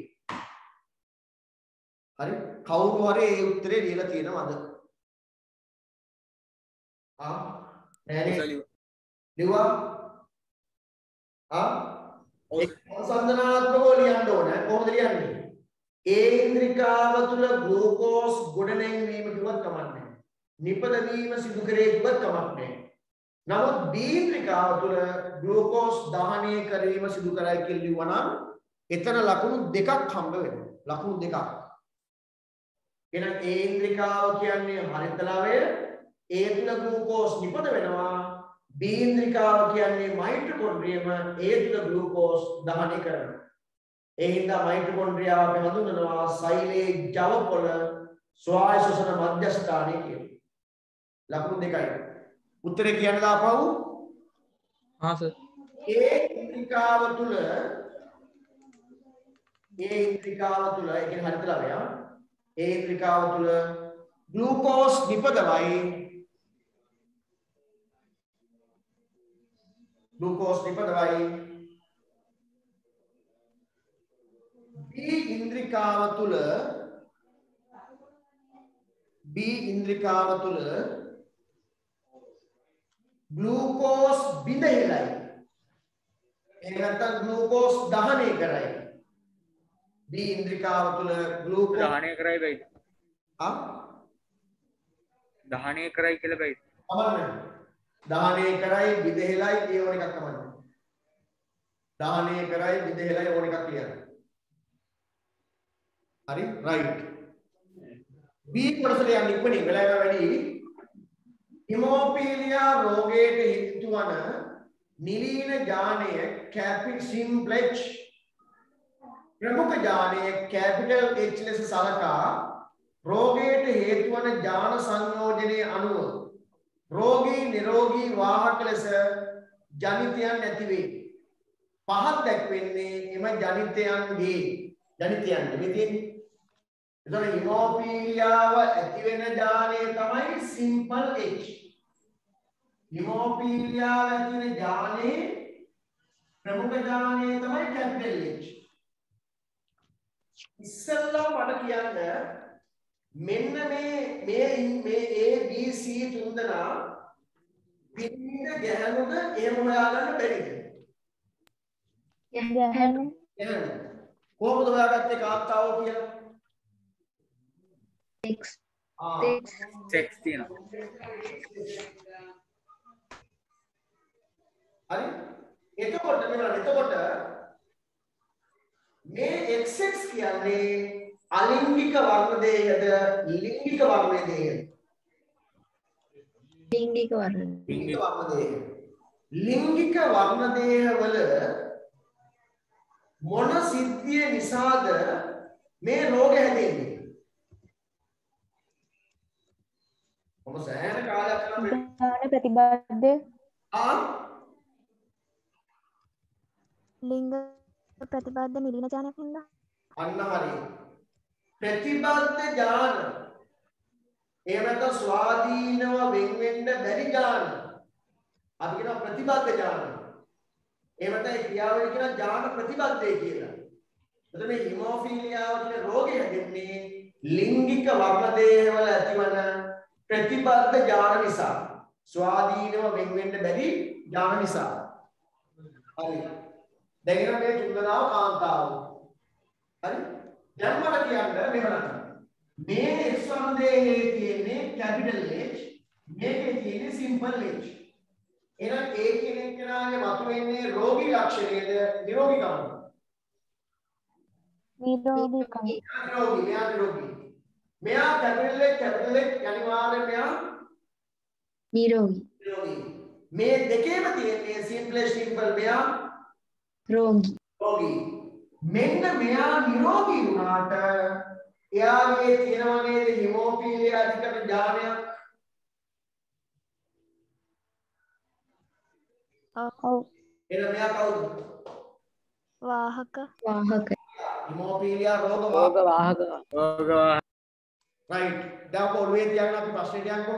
හරි? කවුරු හරි ඒ උත්තරේ ලියලා තියෙනවද? නෑනේ. ලිව්වා? සංසන්දනාත්මකව ලියන්න ඕන. කොහොමද ලියන්නේ? ඒ ඉන්ද්‍රිකාව තුළ ග්ලූකෝස් ගොඩනැංවීම කිව්වත් කමක් නැහැ. නිපදවීම සිදු කරේ කිව්වත් කමක් නැහැ. නමුත් B ඉන්ද්‍රිකාව තුළ ග්ලූකෝස් දහනය කිරීම සිදු කරයි කියලා ලිව්වා නම් එතන ලකුණු දෙකක් හම්බ වෙනවා. ලකුණු දෙකක්. එහෙනම් A ඉන්ද්‍රිකාව කියන්නේ හරිත ලවය. ඒ තුළ ග්ලූකෝස් නිපද වෙනවා. B ඉන්ද්‍රිකාව කියන්නේ මයිටොකොන්ඩ්‍රියම. ඒ තුළ ග්ලූකෝස් දහනය කරනවා. ඒ හින්දා මයිටොකොන්ඩ්‍රියාව අපි හඳුන්වනවා සෛලේ ජව පොළ ස්වාය ශ්වසන මධ්‍යස්ථානය කියලා. ලකුණු දෙකයි. උත්තරේ කියන්න දාපහු. සර්. ඒ ඉන්ද්‍රිකාව තුළ ඒ කියන්නේ හරිත ලවය. ඒ ඉන්ද්‍රිකාව තුළ ග්ලූකෝස් නිපදවයි. ග්ලූකෝස් නිපදවයි. B ඉන්ද්‍රිකාව තුල ග්ලූකෝස් බිඳෙලයි. එහෙම නැත්නම් ග්ලූකෝස් දහනය කරයි. B ඉන්ද්‍රිකාව තුල ග්ලූකෝස් දහනය කරයි බයි. දහනය කරයි කියලා බයි. අමන්න. දහනය කරයි බිඳෙලයි ඒ ඕන එකක් අමන්න. දහනය කරයි බිඳෙලයි ඕන එකක් කියන්න. හරි රයිට්. B කොටසට යන්න ඉක්මනින් වෙලාව වැඩි. හිමෝපීලියා රෝගයට හේතු වන නිලීන ජානය සිම්ප්ලෙක්ස් ප්‍රමුඛ ජානය කැපිටල් H ලෙස සලකා රෝගයට හේතු වන ජාන සංයෝජනයේ අනුව රෝගී නිරෝගී වාහක ලෙස ජනිතයන් ඇති වේ. පහත් දැක්වෙන්නේ එම ජනිතයන්ගේ මෙතින් එතකොට හිමෝපීලියාව ඇති වෙන ජානය තමයි සිම්පල් H. හිමෝපීලියාව ඇති වෙන ජානයේ ප්‍රමුඛ ජානය තමයි කැපිටල් H. ඉස්සෙල්ලා මට කියන්න මෙන්න මේ A B C තුන් දෙනා පිටින්ද ගැහණුද එහෙම හොයාගන්න බැරිද? ගැහණු. කොහොමද හොයාගත්තේ කාක්තාව කියලා? sex තියෙනවා. හරි. එතකොට මේ XX කියන්නේ අලිංගික වර්ණදේයද ලිංගික වර්ණදේයද? ලිංගික වර්ණ. ලිංගික වර්ණදේය වල මොන සිද්ධිය නිසාද මේ රෝග හැදෙන්නේ? මොන සෑහෙන කාලයක් කරන ප්‍රතිබද්ධ ලිංග ප්‍රතිබද්ධ නිලීන ජානයක් හින්දා. අන්න හරි. ප්‍රතිබද්ධ ජාන එහෙම නැත්නම් ස්වාධීනව වෙන් වෙන්න බැරි ජාන අපි කියනවා ප්‍රතිබද්ධ ජාන. එහෙම නැත්නම් ඒ ක්‍රියාවලිය කියන ජාන ප්‍රතිබද්ධය කියලා. එතකොට මේ හිමෝෆීලියාව කියන රෝගය හැදෙන්නේ ලිංගික වර්ණදේහ වල ඇතිවන ප්‍රතිබද්ධ ජාන නිසා. ස්වාධීනව වෙන් වෙන්න බැරි ජාන නිසා. හරි. දැන් මේ තුන්දෙනාව කාන්තාව. හරි. දැන් මට කියන්න මෙහෙම මේ X1 දේහයේ තියෙන්නේ කැපිටල් H මේකේ තියෙන්නේ සිම්පල් H. එහෙනම් A කියන එක්කෙනාගේ මතුවෙන්නේ රෝගී ලක්ෂණයද නිරෝගීකමද? නිරෝගී. මෙයා කැපිටල් H අනිවාර්යයෙන් මෙයා නිරෝගී. මේ දෙකේම තියෙන්නේ සිම්පල් මෙයා රෝගී. මෙන්න මෙයා නිරෝගී වුණාට එයාගේ තියෙනවා නේද හිමෝෆීලියා අධිකරණ ජානයක්? ඔව්. එහෙනම් මෙයා කවුද? වාහක. හිමෝෆීලියා රෝග වාහක. රයිට්. දැන් ඔළුවේ තියාගෙන අපි ප්‍රශ්නෙට යන්නකො.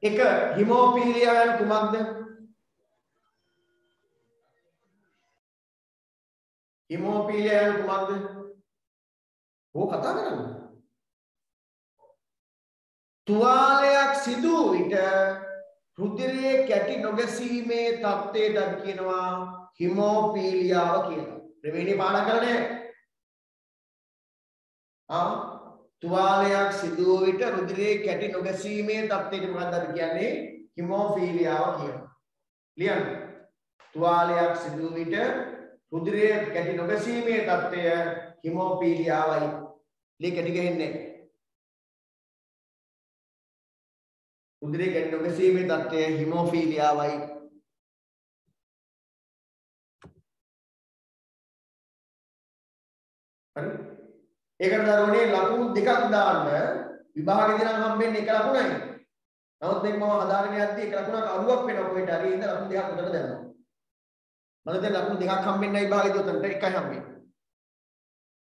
එක හිමෝෆීලියා යන කුමක්ද? හිමෝෆීලියා යන කුමක්ද? ඕක කතා කරන්නේ. තුවාලයක් සිදු විට රුධිරයේ කැටි නොගැසීමේ තත්ත්වයට අපි කියනවා හිමෝෆීලියාව කියලා. ප්‍රවේණී පාඩම් කරන්නේ. තුවාලයක් සිදු විට රුධිරයේ කැටි නොගැසීමේ තත්ත්වයට මොකක්ද අපි කියන්නේ? හිමෝෆීලියාව කියනවා. ලියන්න. තුවාලයක් සිදු විට රුධිරයේ කැටි නොගැසීමේ තත්ත්වය හිමෝෆීලියාවයි. ලේ කැටි ගහන්නේ. රුධිරයේ කැටි නොගැසීමේ තත්ත්වය හිමෝෆීලියාවයි. හරි. ඒකට දරුවනේ ලකුණු දෙකක් දාන්න විභාගෙදී නම් හම්බෙන්නේ එක ලකුණයි. නමුත් මේක මම හදාගෙන යද්දී එක ලකුණක් අරුවක් වෙනවා කොහෙට හරි ඉඳ ලකුණු දෙකක් උඩට දැම්මා. මම දැන් ලකුණු දෙකක් හම්බෙන්නේ විභාගෙදී උතන්ට එකයි හම්බෙන්නේ.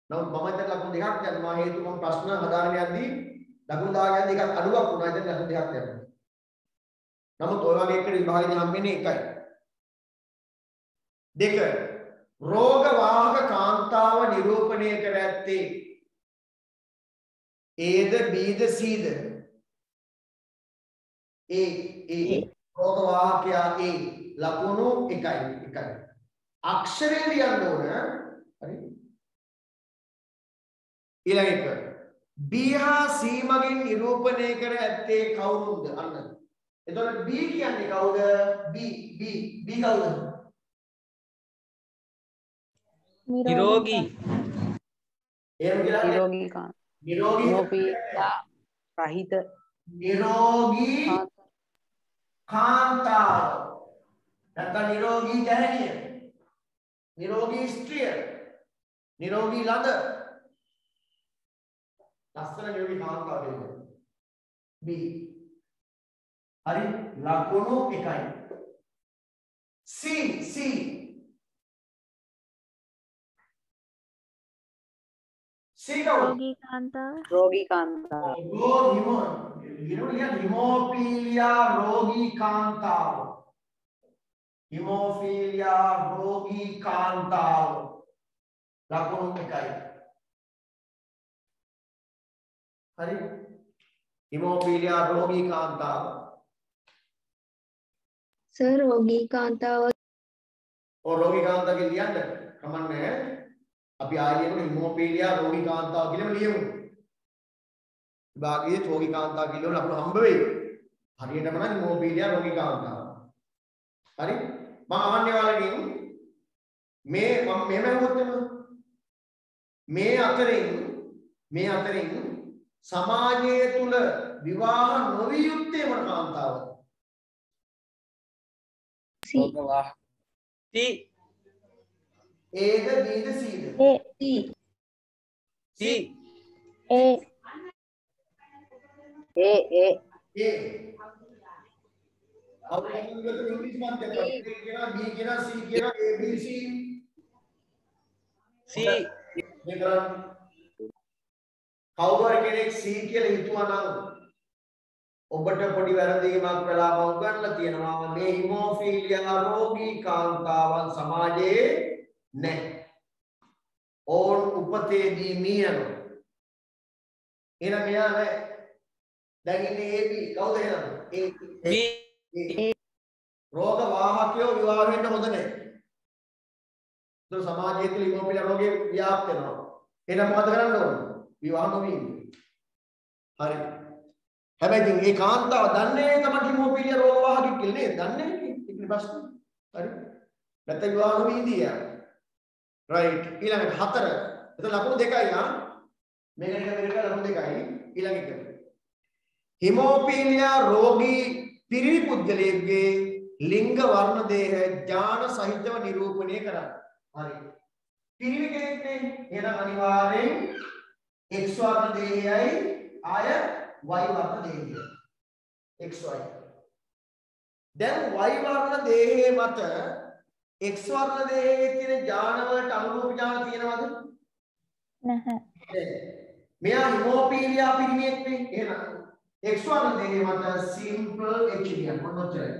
නමුත් මම දැන් ලකුණු දෙකක් දැම්මා හේතුව මම ප්‍රශ්න හදාගෙන යද්දී ලකුණු දාගෙන යද්දී එකක් අරුවක් වුණා. දැන් ලකුණු දෙකක් දැම්මා. නමුත් ඔය වගේ එකට විභාගෙදී හම්බෙන්නේ එකයි. දෙක රෝග වාහක කාන්තාව නිරූපණය කර ඇත්තේ Aද Bද Cද A රෝග වාහකයා A ලකුණු 1 අක්ෂරය ලියන්න ඕන හරි ඊළඟ එක B හා C මගින් නිරූපණය කර ඇත්තේ කවුරුද අන්න එතකොට B කියන්නේ කවුද B කවුද නිරෝගී එහෙම කියලා නිරෝගී කාන්තාව. නිරෝගී රහිත නිරෝගී කාන්තාව නැත්නම් නිරෝගී ගැහණිය නිරෝගී ස්ත්‍රිය නිරෝගී ළඳ ලස්සන නිරෝගී කාන්තාව දෙන්න B හරි ලකුණු 1යි C රෝගී කාන්තාව. රෝගී කාන්තාව. හිමෝෆීලියා රෝගී කාන්තාව හිමෝෆීලියා රෝගී කාන්තාව ලකුණු 1යි හරි හිමෝෆීලියා රෝගී කාන්තාව සර් රෝගී කාන්තාව. රෝගී කාන්තාවගේ ලියන්න කමන්නේ අපි ආයෙත් හිමෝෆීලියා රෝගී කාන්තාව කියලාම ලියමු විභාගයේ රෝගී කාන්තාව කියලා ලකුණු හම්බ වෙයි හරියටම නම් හිමෝෆීලියා රෝගී කාන්තාව හරි මම අහන්නේ ඔයාලගෙන් මේ මම මෙහෙම හුවොත් මේ අතරින් සමාජය තුල විවාහ නොවිය යුත්තේ මොන කාන්තාවද රෝග වාහක C Aද Bද Cද C A අවුරුදු ඉංග්‍රීසි මාධ්‍යම කියනවා B කියනවා C කියනවා A B C C මෙතන කවුරු හරි කෙනෙක් C කියලා හිතුවා නම් ඔබට පොඩි වැරදීමක් වෙලා මම උගන්ලා තියෙනවා මේ හිමෝෆීලියා රෝගී කාන්තාවන් සමාජයේ නැහැ. ඕන් උපතේදී මියනවා. එහෙනම් මෙයා නැහැ. දැන් ඉන්නේ AB කවුද එහෙනම්? B රෝග වාහකයෝ විවාහ වෙන්න හොඳ නැහැ. ඒක සමාජයේ තුල හිමෝෆීලියා රෝගේ ව්‍යාප්ත වෙනවා. එහෙනම් මොකද කරන්න ඕන? විවාහ නොවී ඉන්න. හරි. හැබැයි ඉතින් ඒ කාන්තාව දන්නේ තමයි හිමෝෆීලියා රෝග වාහකෙක් කියලා නේද? දන්නේ නැහැ. ඒක ප්‍රශ්නේ. හරි. නැත්නම් විවාහ නොවී ඉඳියා. right ඊළඟට 4 එතන ලකුණු 2යි නා මේකට ලකුණු 2යි ඊළඟ එක හිමෝෆීලියා රෝගී පිරිමි පුද්ගලයෙකුගේ ලිංග වර්ණ දේහ ඥාන සහිතව නිරූපණය කරන්න හරි පිරිමි කෙනෙක් නේ එහෙනම් අනිවාර්යෙන් X වර්ණ දේහයයි ආය Y වර්ණ දේහයයි XY දැන් Y වර්ණ දේහයේ මත X වර්ණ දේහයේ තියෙන ඥාන වලට අනුරූප ඥාන තියෙනවද? නැහැ. මෙයා හිමෝෆීලියා පිරිමියෙක් නේ. එහෙනම් X වර්ණ දේහයේ මත සිම්පල් H කියන මොනොච්චරයි.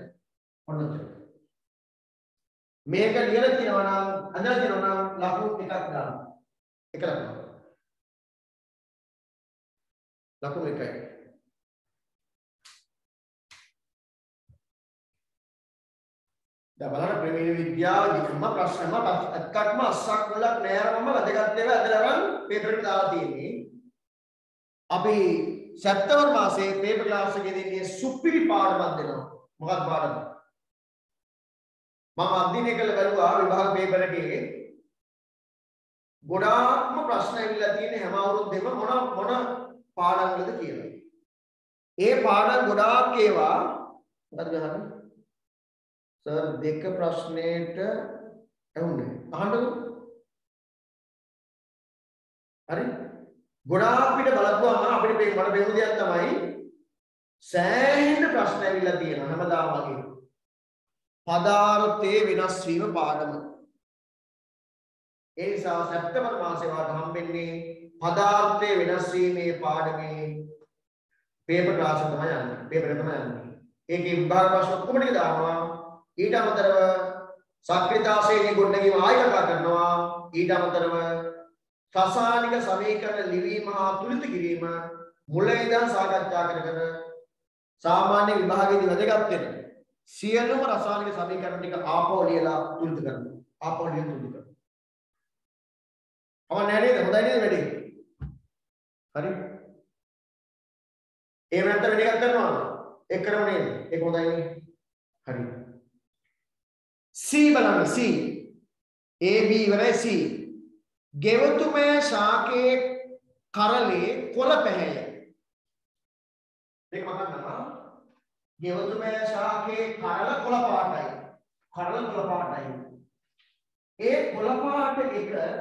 මේක ලියලා තියෙනවා නම් අඳලා තියෙනවා නම් ලකුණු එකක් දාන්න. එක ලකුණක්. ලකුණු එකයි. දැන් බලන්න ප්‍රවේණ විද්‍යාවදීම ප්‍රශ්නම අත්කටම අස්සක් වලක් නෑරමම වැදගත් ඒවා ඇදලා අරන් පේපර් එකට දාලා තියෙන්නේ. අපි සැප්තැම්බර් මාසයේ පේපර් ක්ලාස් එකේ දෙන්නේ සුපිරි පාඩමක් දෙනවා. මොකක්ද පාඩම? මම අධ්‍යයනය කළ බැලුවා විභාග පේපර් එකේ ගොඩාක්ම ප්‍රශ්න ඇවිල්ලා තියෙන හැම අවුරුද්දෙම මොන පාඩම් වලද කියලා. ඒ පාඩම් ගොඩාක් ඒවා මොකද ගහන්නේ? සර් දෙක ප්‍රශ්නෙට ඇහුන්නේ. අහන්නකෝ. හරි? ගොඩාක් පිට බලද්දිම අපිට මට පේන දෙයක් තමයි සෑහෙන ප්‍රශ්න ඇවිල්ලා තියෙනවා හැමදාම වගේ. පදාර්ථයේ වෙනස් වීම පාඩම. ඒ නිසා සැප්තැම්බර් මාසේ වාට හම්බෙන්නේ පදාර්ථයේ වෙනස් වීමේ පාඩමේ පේපර් ක්ලාස් එක තමයි යන්නේ. පේපර් එක තමයි යන්නේ. ඒකේ විභාග ප්‍රශ්න ඔක්කොම ටික දානවා. ඊට අමතරව සක්‍රියතාවසේ ගොඩනැගීම ආය කතා කරනවා. ඊට අමතරව රසායනික සමීකරණ ලිවීම හා තුලිත කිරීම මුල ඉඳන් සාකච්ඡා කරගෙන සාමාන්‍ය විභාගයේදී වැදගත් වෙන සියලුම රසායනික සමීකරණ ටික ආපහු ලියලා තුලිත කරනවා. ආපහු ලියලා තුලිත කරනවා. අවන්නේ නේද? හොඳයි නේද වැඩේ? හරි. එහෙම නැත්නම් වෙන එකක් කරනවද? ඒක කරමු නේද? ඒක හොඳයි නේ. හරි. C බලන්න C. A B ඉවරයි C. ගෙවතුමය ශාකයේ කරලේ කොළ පැහැය. මේක මතක් ගෙවතුමය ශාකයේ කරල කොළ පාටයි. කරල කොළ පාටයි. ඒ කොළ පාට එක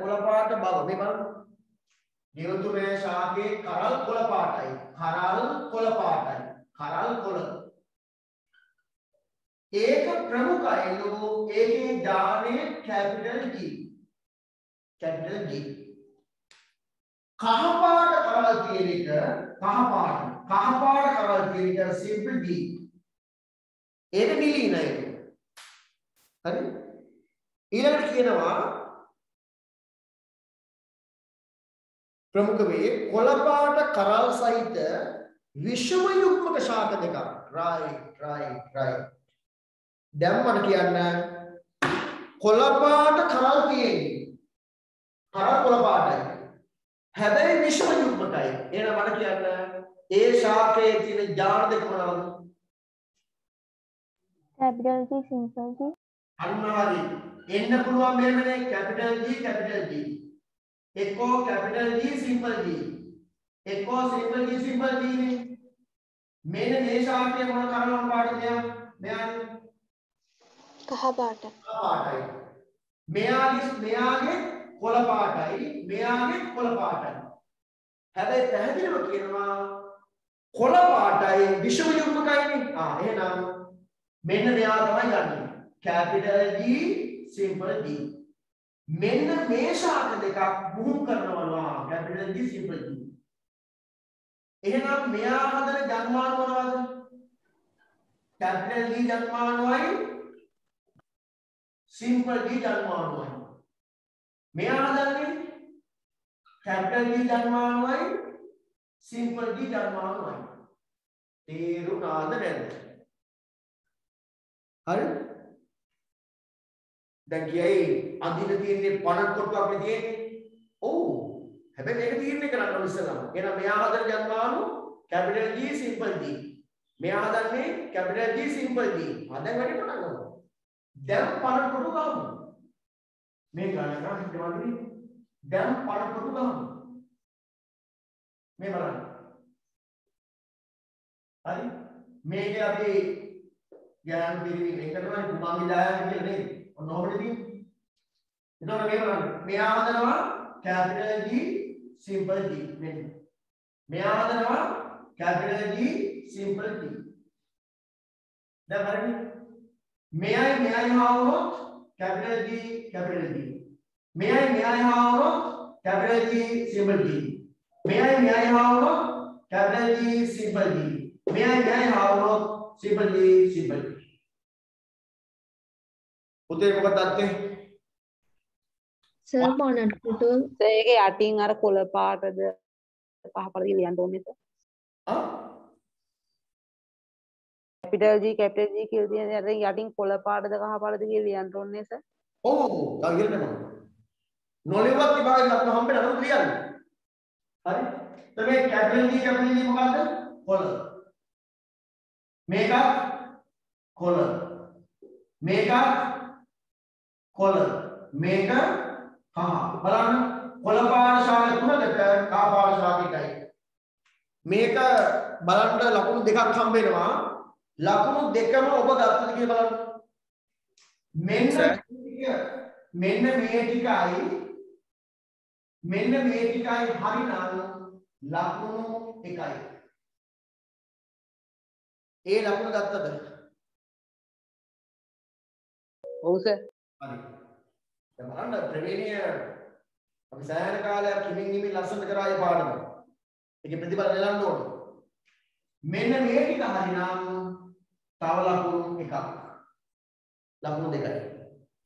කොළ පාට බව මේ බලන්න. ගෙවතුමය ශාකයේ කරල් කොළ පාටයි. කරල් කොළ පාටයි. කරල් කොළ. ඒක ප්‍රමුඛයිලෝ ඒකේ දාණය කැපිටල් G. Capital G. කහ පාට කරල් කියන එක කහ පාට කරල් කියන එක සිම්පල් D. ඒක නිලීනයි. හරි? ඊළඟට කියනවා ප්‍රමුඛ වේ කොළ පාට කරල් සහිත විෂම යුග්මක ශාක දෙකක්. right. දැන් මම කියන්න කොළ පාට කරල් තියෙන්නේ. කරල් කොළ පාටයි. හැබැයි විෂම යුග්මකයි. එහෙනම් මම කියන්න ඒ ශාකයේ තියෙන ජාන දෙක මොනවද? capital G simple G. අනිවාර්යයි. එන්න පුළුවන් මෙන්නනේ capital G එක්කෝ capital G simple G. එක්කෝ simple G නේ. මෙන්න මේ ශාකයේ මොන කරල් පාටද මෙයාගේ? කහ පාට. පාටයි. මෙයාගේ කොළ පාටයි මෙයාගේ කොළ පාටයි. හැබැයි පැහැදිලිව කියනවා කොළ පාටයි විෂම යුග්මකයිනේ. එහෙනම් මෙන්න මෙයා තමයි ගන්නේ. capital G simple G. මෙන්න මේ ශාක දෙකක් මුහුම් කරනවා capital G simple G. එහෙනම් මෙයා හදන ජන්මාන මොනවද? capital G ජන්මානයි simple G ජන්මානයි. මෙයා හදන්නේ capital G ජන්මානයි simple G ජන්මානයි. තේරුණාද නැද්ද? හරි? දැන් කියයි අඳින තියෙන්නේ 50 කොටුවක් නේ තියෙන්නේ. ඔව්. හැබැයි මේක තීරණය කරන්න ඕන ඉස්සෙල්ලාම. එහෙනම් මෙයා හදන ජන්මානු capital G simple G. මෙයා හදන්නේ capital G simple G. දැන් වැඩි පටන් ගමු. දැන් 50 කොටු ගමු. මේ ගණන හිතවලදී දැන් 50 කොටු ගමු. මේ බලන්න. හරි? මේක අපි ඥාන පිළිවිල එකටම කුමාමි දායක කියලා නේද? ඔන්න ඔබටදී. එතකොට මේ බලන්න. මෙයා හදනවා capital G simple G මෙන්න. මෙයා හදනවා capital G simple G. දැන් හරිනේ. මෙයයි හාවුනොත් capital G මෙයයි හාවුනොත් capital G simple G. මෙයයි හාවුනොත් capital G simple G. මෙයයි හාවුනොත් simple G simple G. උදේ මොකක්ද අත්තේ? Sir bonnet photo. ඒකේ යටින් අර කොළ පාටද කහ පාටද කියලා ලියන්න ඕනේ සර්. capital G කියලා තියෙන යටින් කොළ පාටද කහ පාටද කියලා ලියන්න ඕනේ සර්. ඔව් තව ඉගෙන ගන්න. නොලියවත් විභාගෙන් අපිට හම්බෙන්න අර ලියන්න. හරි? එතකොට capital G මොකද්ද? කොළ. මේක කොළ. මේක කොළ. මේක කහ. බලන්න කොළ පාට ශාක තුනකට කහ පාට ශාක එකයි. මේක බලන්න ලකුණු දෙකක් හම්බ වෙනවා. ලකුණු දෙකම ඔබ ගත්තද කියලා බලන්න. මෙන්න මේ ටිකයි හරිනම් ලකුණු එකයි. ඒ ලකුණු ගත්තද? ඔව් සර්. හරි. දැන් බලන්න ප්‍රවීණිය අපි සෑහෙන කාලයක් හිමින් ලස්සනට කරා ඒ පාඩම. ඒකේ ප්‍රතිඵල නෙලන්න ඕනේ. මෙන්න මේ ටික හරිනම් තව ලකුණු එකක්. ලකුණු දෙකයි.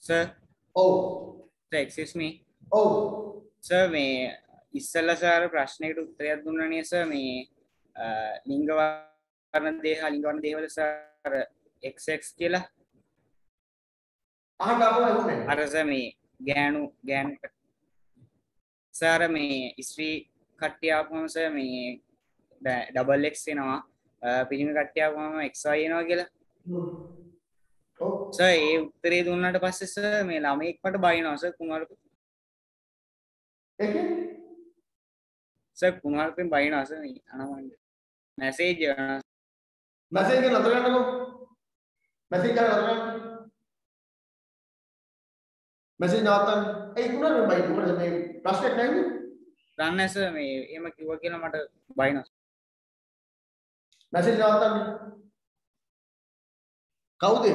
sir ඔව්. sir excuse me ඔව්. sir මේ ඉස්සෙල්ලා සර් ප්‍රශ්නෙකට උත්තරයක් දුන්නා නේ සර් මේ ලිංග වර්ණ දේහ ලිංග වර්ණ දේහවල සර් XX කියලා අහන්න අපෝ එහුනේ. අර සර් මේ ගෑනු සර් මේ ස්ත්‍රී කට්ටිය ආපුවම සර් මේ ඩබල් X එනවා පිරිමි කට්ටිය ආපුවම XY එනවා කියලා ඔව්. සර් ඒ උත්තරේ දුන්නාට පස්සේ සර් මේ ළමෙක් මට බයිනවා සර් කුමාර ඒ කියන්නේ සර් කුමාරපෙන් බයිනවා සර් මේ අනවන්න මැසේජ් මැසේජ් එක නතර කරන්නකෝ. මැසේජ් එක නතර කරන්න. මැසේජ් නවත්තන්න. ඒ කුමාරපෙන් බයි මොකද මේ ප්‍රශ්නයක් නැන්නේ? දන්නේ සර් මේ එහෙම කිව්වා කියලා මට බයිනවා මැසේජ් නවත්තන්න. කවුද?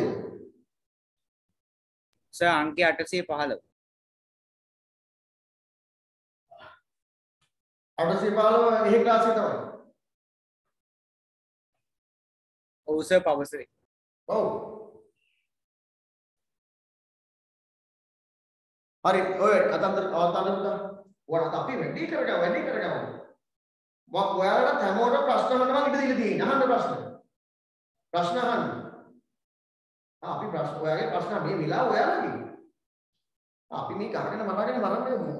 සර් අංකය 815 815 එහෙ ක්ලාස් එක තමයි. ඔව් සර් පවසරේ ඔව්. හරි ඔය අතන්තර අවතාරණුක ඔයාලට අපි වැඩි කරගමු. මම ඔයාලට හැමෝටම ප්‍රශ්න අහන්න මම ඉඩ දීලා තියෙනවා. අහන්න ප්‍රශ්න අහන්න. අපි ප්‍රශ්න ඔයාගේ ප්‍රශ්න මේ විලාව ඔයාලගේ. අපි මේ ගහගෙන මරගෙන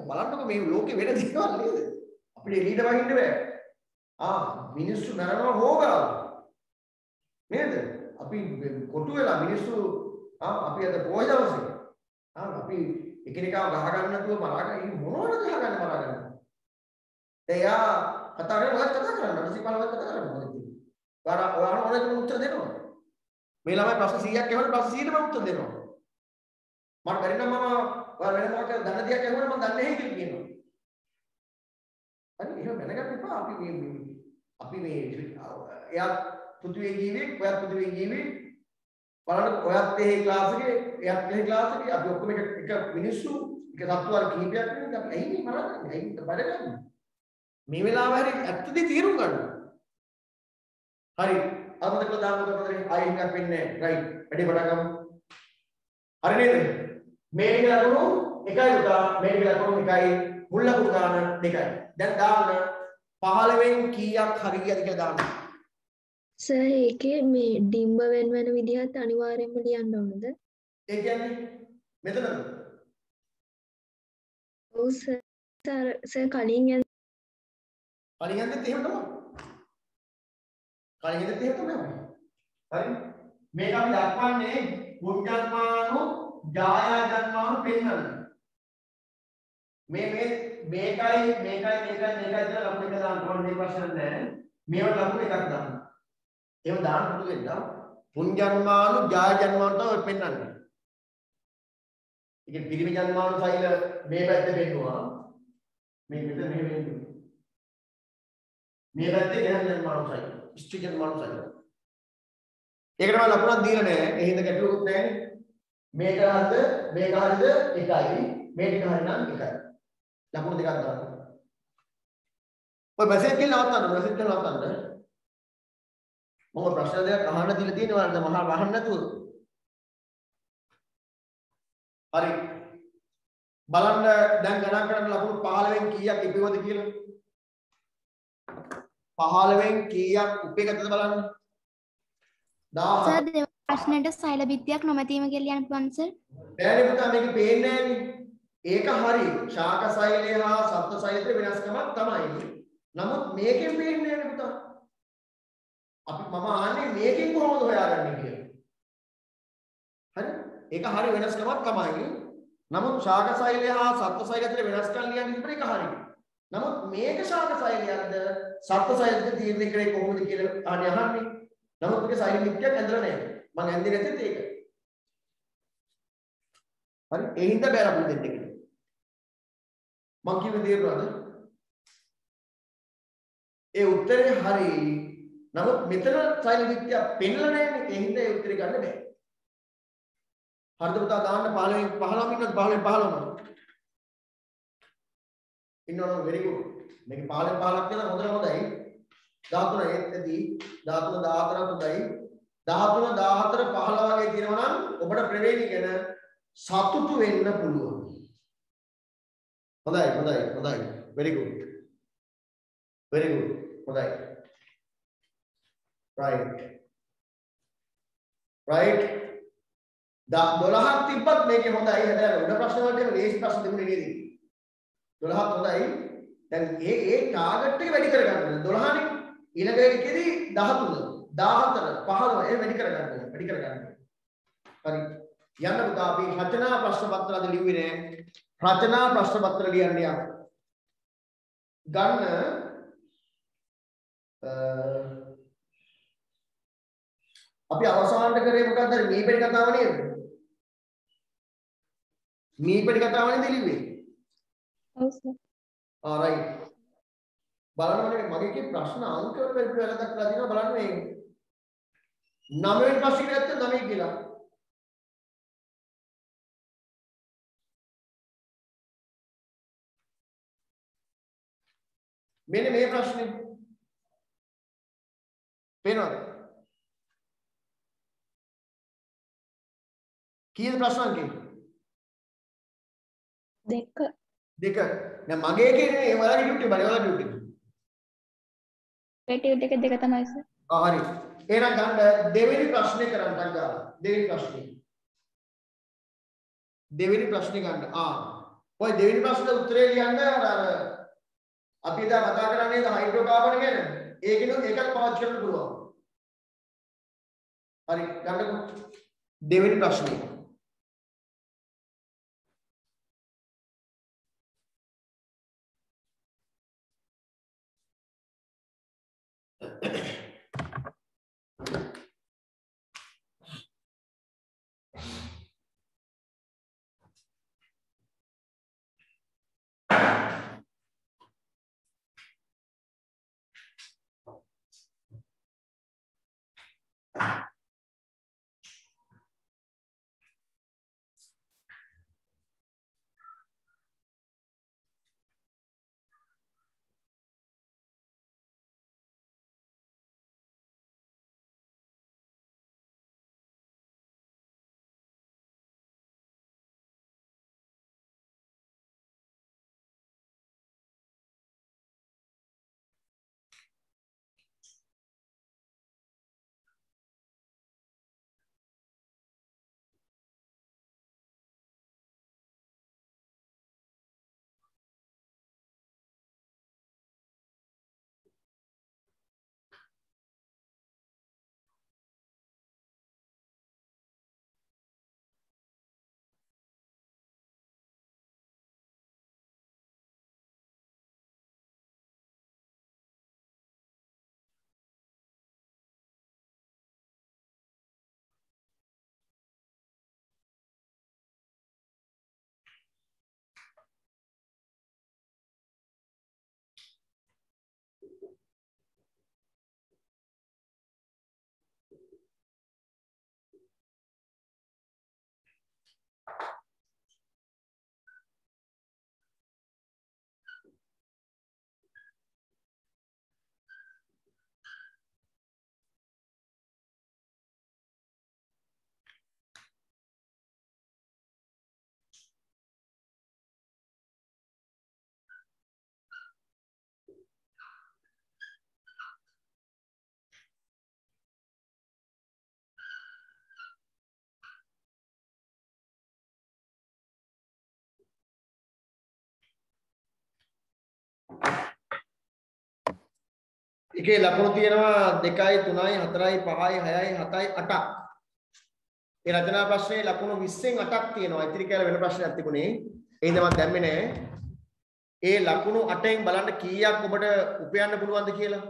බලන්නකො මේ ලෝකේ වෙන දේවල් නේද? අපිට එළියට වහින්න බෑ. මිනිස්සු මරනවා හොගාව. නේද? අපි කොටු වෙලා මිනිස්සු අපි අද පොය දවසේ අපි එකිනෙකාව ගහ ගන්න නැතුව මරාගෙන ඉන්නේ මොනවද ගහගන්න මරාගෙන. එයා කතා කරලා ඔයත් කතා කරන්න. රසිපාලවත් කතා කරන්න මොකද කියන්නේ? ඔයාලා ඕනෙට උත්තර දෙනවා. මේ ළමයි ප්‍රශ්න 100ක් අහනකොට ප්‍රශ්න 100ටම උත්තර දෙනවා. මට බැරි නම් මම ඔයාලා වෙන මොකක්ද දන්න දෙයක් අහුවොත් මම දන්නේ නැහැ කියලා කියනවා. හරි එහෙම දැනගන්න එපා. අපි මේ එයා පෘථිවියේ ජීවෙක් ඔයත් පෘථිවියේ ජීවෙක් බලන්න ඔයත් මේ ක්ලාස් එකේ එයත් මේ ක්ලාස් එකේ අපි ඔක්කොම එක මිනිස්සු එක සත්තු වල කීපයක් නෙවෙයි අපි ඇයි මේ මරන්නේ ඇයි බඩගන්නේ මේ වෙලාව හරි ඇත්තදී තීරුම් ගන්න. හරි අරමුණ කළා දාන්න කරන්නේ ආයෙ එකක් වෙන්නේ නැහැ. රයිට් වැඩි පටන් ගමු. හරි නේද? මේ ලකුණු 1යි උදා මේ ලකුණු 1යි මුල් ලකුණු ගන්න 2යි. දැන් දාන්න 15න් කීයක් හරි කියද කියලා දාන්න. සර් ඒකේ මේ ඩිම්බ වෙන විදිහත් අනිවාර්යයෙන්ම ලියන්න ඕනද? ඒ කියන්නේ මෙතනද? ඔව් සර් කලින් කලින් යද්දිත් එහෙම තමයි. කලින් යද්දිත් එහෙම තමයි. හරි. මේක අපි දක්වන්නේ පුඤ්ජන්මානු ජායාජන්මානු පෙන්නන්න. මේකයි කියලා ලකුණු එක දාන්න ඕනේ මේ ප්‍රශ්න නැහැ. මේවට ලකුණු එකක් දාන්න. එහෙම දාන්න පුරුදු වෙන්න. පුඤ්ජන්මානු ජායාජන්මානු තමයි පෙන්නන්නේ. ඒකේ පිරිමි ජන්මානු ෆයිල මේ පැත්තේ පෙන්නුවා. මේක මෙතන මෙහෙම වෙන්නේ. මේ පැත්තේ ගැහණු ජන්මානු ෆයිල. ස්ත්‍රී ජන්මානු ෆයිල. ඒකට මම ලකුණක් දීලා නැහැ. ඒ හින්දා ගැටලුවක් නැහැ. මේක හරිද? මේක හරිද? එකයි. මේ ටික හරිනම් එකයි. ලකුණු දෙකක් දාන්න. ඔය මැසේජ් එක නවත්තන්න. මම ප්‍රශ්න දෙකක් අහන්න දීලා තියෙනවා නේද? මහා වහන්න නැතුව. හරි. බලන්න දැන් ගණන් කරන්න ලකුණු 15න් කීයක් ඉපෙවද කියලා. 15න් කීයක් උපේගතද බලන්න. 1000. සර් දෙවන ප්‍රශ්නෙට සෛල බිත්තියක් නොමැතිම කියලා යන්න පුළුවන් සර්. බෑනේ පුතා මේක පේන්නේ නැහැනේ. ඒක හරි. ශාක සෛලය හා සත්ත්ව සෛලයේ වෙනස්කමක් තමයි. නමුත් මේකෙන් පේන්නේ නැහැනේ පුතා. අපි මම අහන්නේ මේකෙන් කොහොමද හොයාගන්නේ කියලා. හරි? ඒක හරි වෙනස්කමක් තමයි. නමුත් ශාක සෛලය හා සත්ත්ව සෛලය අතර වෙනස්කම් ලියන්න ඉතින් ඒක හරි. නමුත් මේක ශාක සෛලයක්ද සත්ත්ව සෛලයක්ද තීරණය කරේ කොහොමද කියලා අහන්නේ. නමුත් මේක සෛල මිත්‍යක් ඇඳලා නැහැ. මම ඇඳේ නැතිත් ඒක. හරි? ඒ හින්දා බෑ ලකුණු දෙන්න කියලා. මං කිව්වේ තේරුණාද? ඒ උත්තරේ හරි. නමුත් මෙතන සෛල මිත්‍යක් පෙන්නලා නැහැ. ඒ හින්දා ඒ උත්තරේ ගන්න බෑ. හරිද පුතා දාන්න 15 ඉන්නත් 15 ඉන්නවනම් very good. මේක 15 15ක් කියලා හොඳයි. 13 ඒත්දී 13 14 හොඳයි. 13 14 15 වගේ තියෙනවා නම් ඔබට ප්‍රවේණි ගැන සතුටු වෙන්න පුළුවන්. හොඳයි. very good. හොඳයි. right 12ක් තිබ්බත් මේකේ හොඳයි. හැබැයි උඩ ප්‍රශ්න වලට ලේසි ප්‍රශ්න දෙන්නේ නේද? 12ක් හොඳයි. දැන් ඒ ටාගට් එක වැඩි කරගන්න. 12නේ ඊළඟ එකේදී 13 14 15 ඒ වැඩි කරගන්න. හරි. යන්න පුතා අපි රචනා ප්‍රශ්න පත්‍ර අද ලිව්වේ නෑ. රචනා ප්‍රශ්න පත්‍ර ලියන්න යන්න. ගන්න අපි අවසානට කරේ මොකක්ද? මීපෙඩි කතාව නේද? මීපෙඩි කතාව නේද ලිව්වේ? ඔව් සර්. right. බලන්න මගේ කී ප්‍රශ්න අංක වල වැරද්දක් දක්වලා දිනවා බලන්න මේ 9 වෙනි ප්‍රශ්නේ නැත්නම් 9 කියලා. මෙන්න මේ ප්‍රශ්නේ. පේනවද? කීයද ප්‍රශ්න අංකේ? 2. දැන් මගේ කියන්නේ ඒ ඔයාලගේ ඩියුටි බලවලා ඩියුටි. ටියුට් එක 2 තමයි සර්. හරි. එහෙනම් ගන්න දෙවෙනි ප්‍රශ්නේ කරන්න ගන්න. දෙවෙනි ප්‍රශ්නේ ගන්න. ඔය දෙවෙනි ප්‍රශ්නේ උත්තරේ ලියන්න අර අපි එදා කතා කරන්නේ නේද හයිඩ්‍රෝකාබන් ගැන. ඒකෙනුත් එකක් පාවිච්චි කරන්න පුළුවන්. හරි ගන්නකො. දෙවෙනි ප්‍රශ්නේ. එකේ ලකුණු තියෙනවා 2යි 3යි 4යි 5යි 6යි 7යි 8ක්. ඒ රචනා ප්‍රශ්නේ ලකුණු 20න් 8ක් තියෙනවා. ඉතිරි කියලා වෙන ප්‍රශ්නයක් තිබුණේ. ඒ හින්දා මම දැම්මේ නෑ. ඒ ලකුණු 8න් බලන්න කීයක් ඔබට උපයන්න පුළුවන්ද කියලා.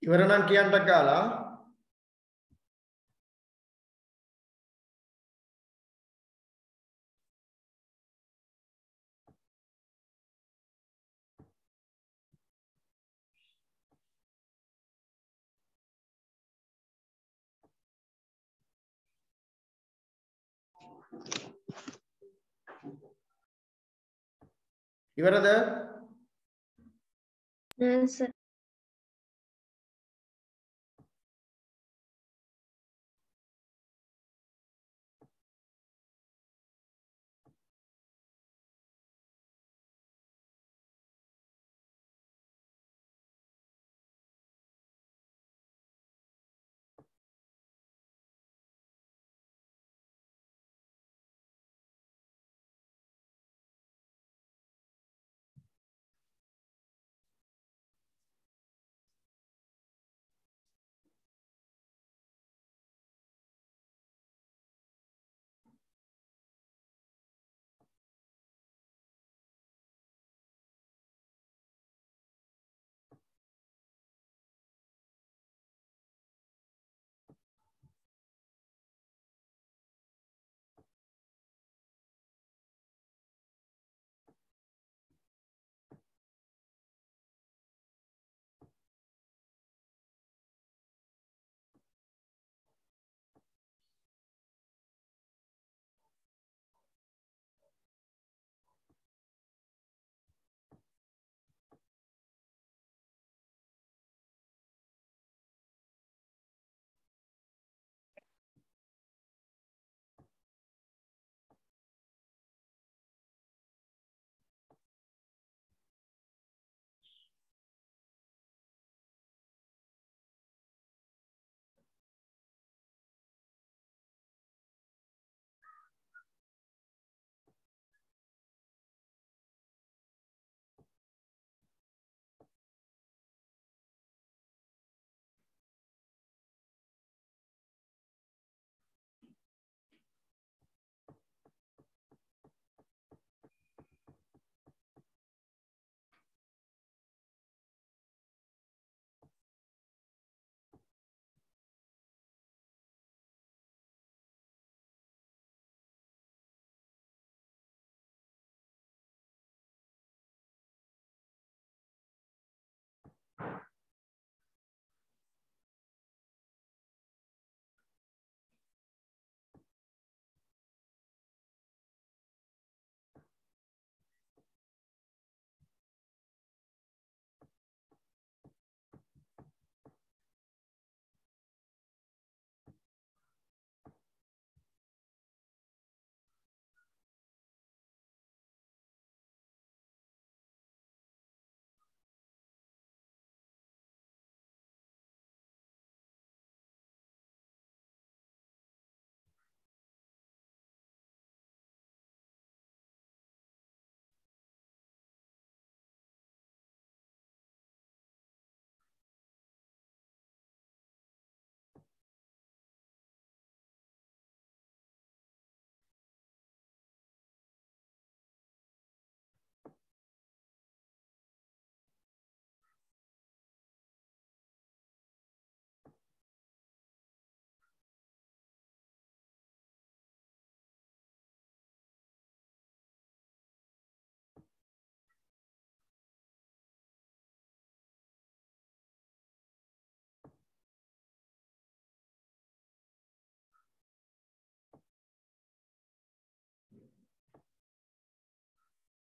ඉවර නම් කියන්න ගාලා ඉවරද? නෑ සර්.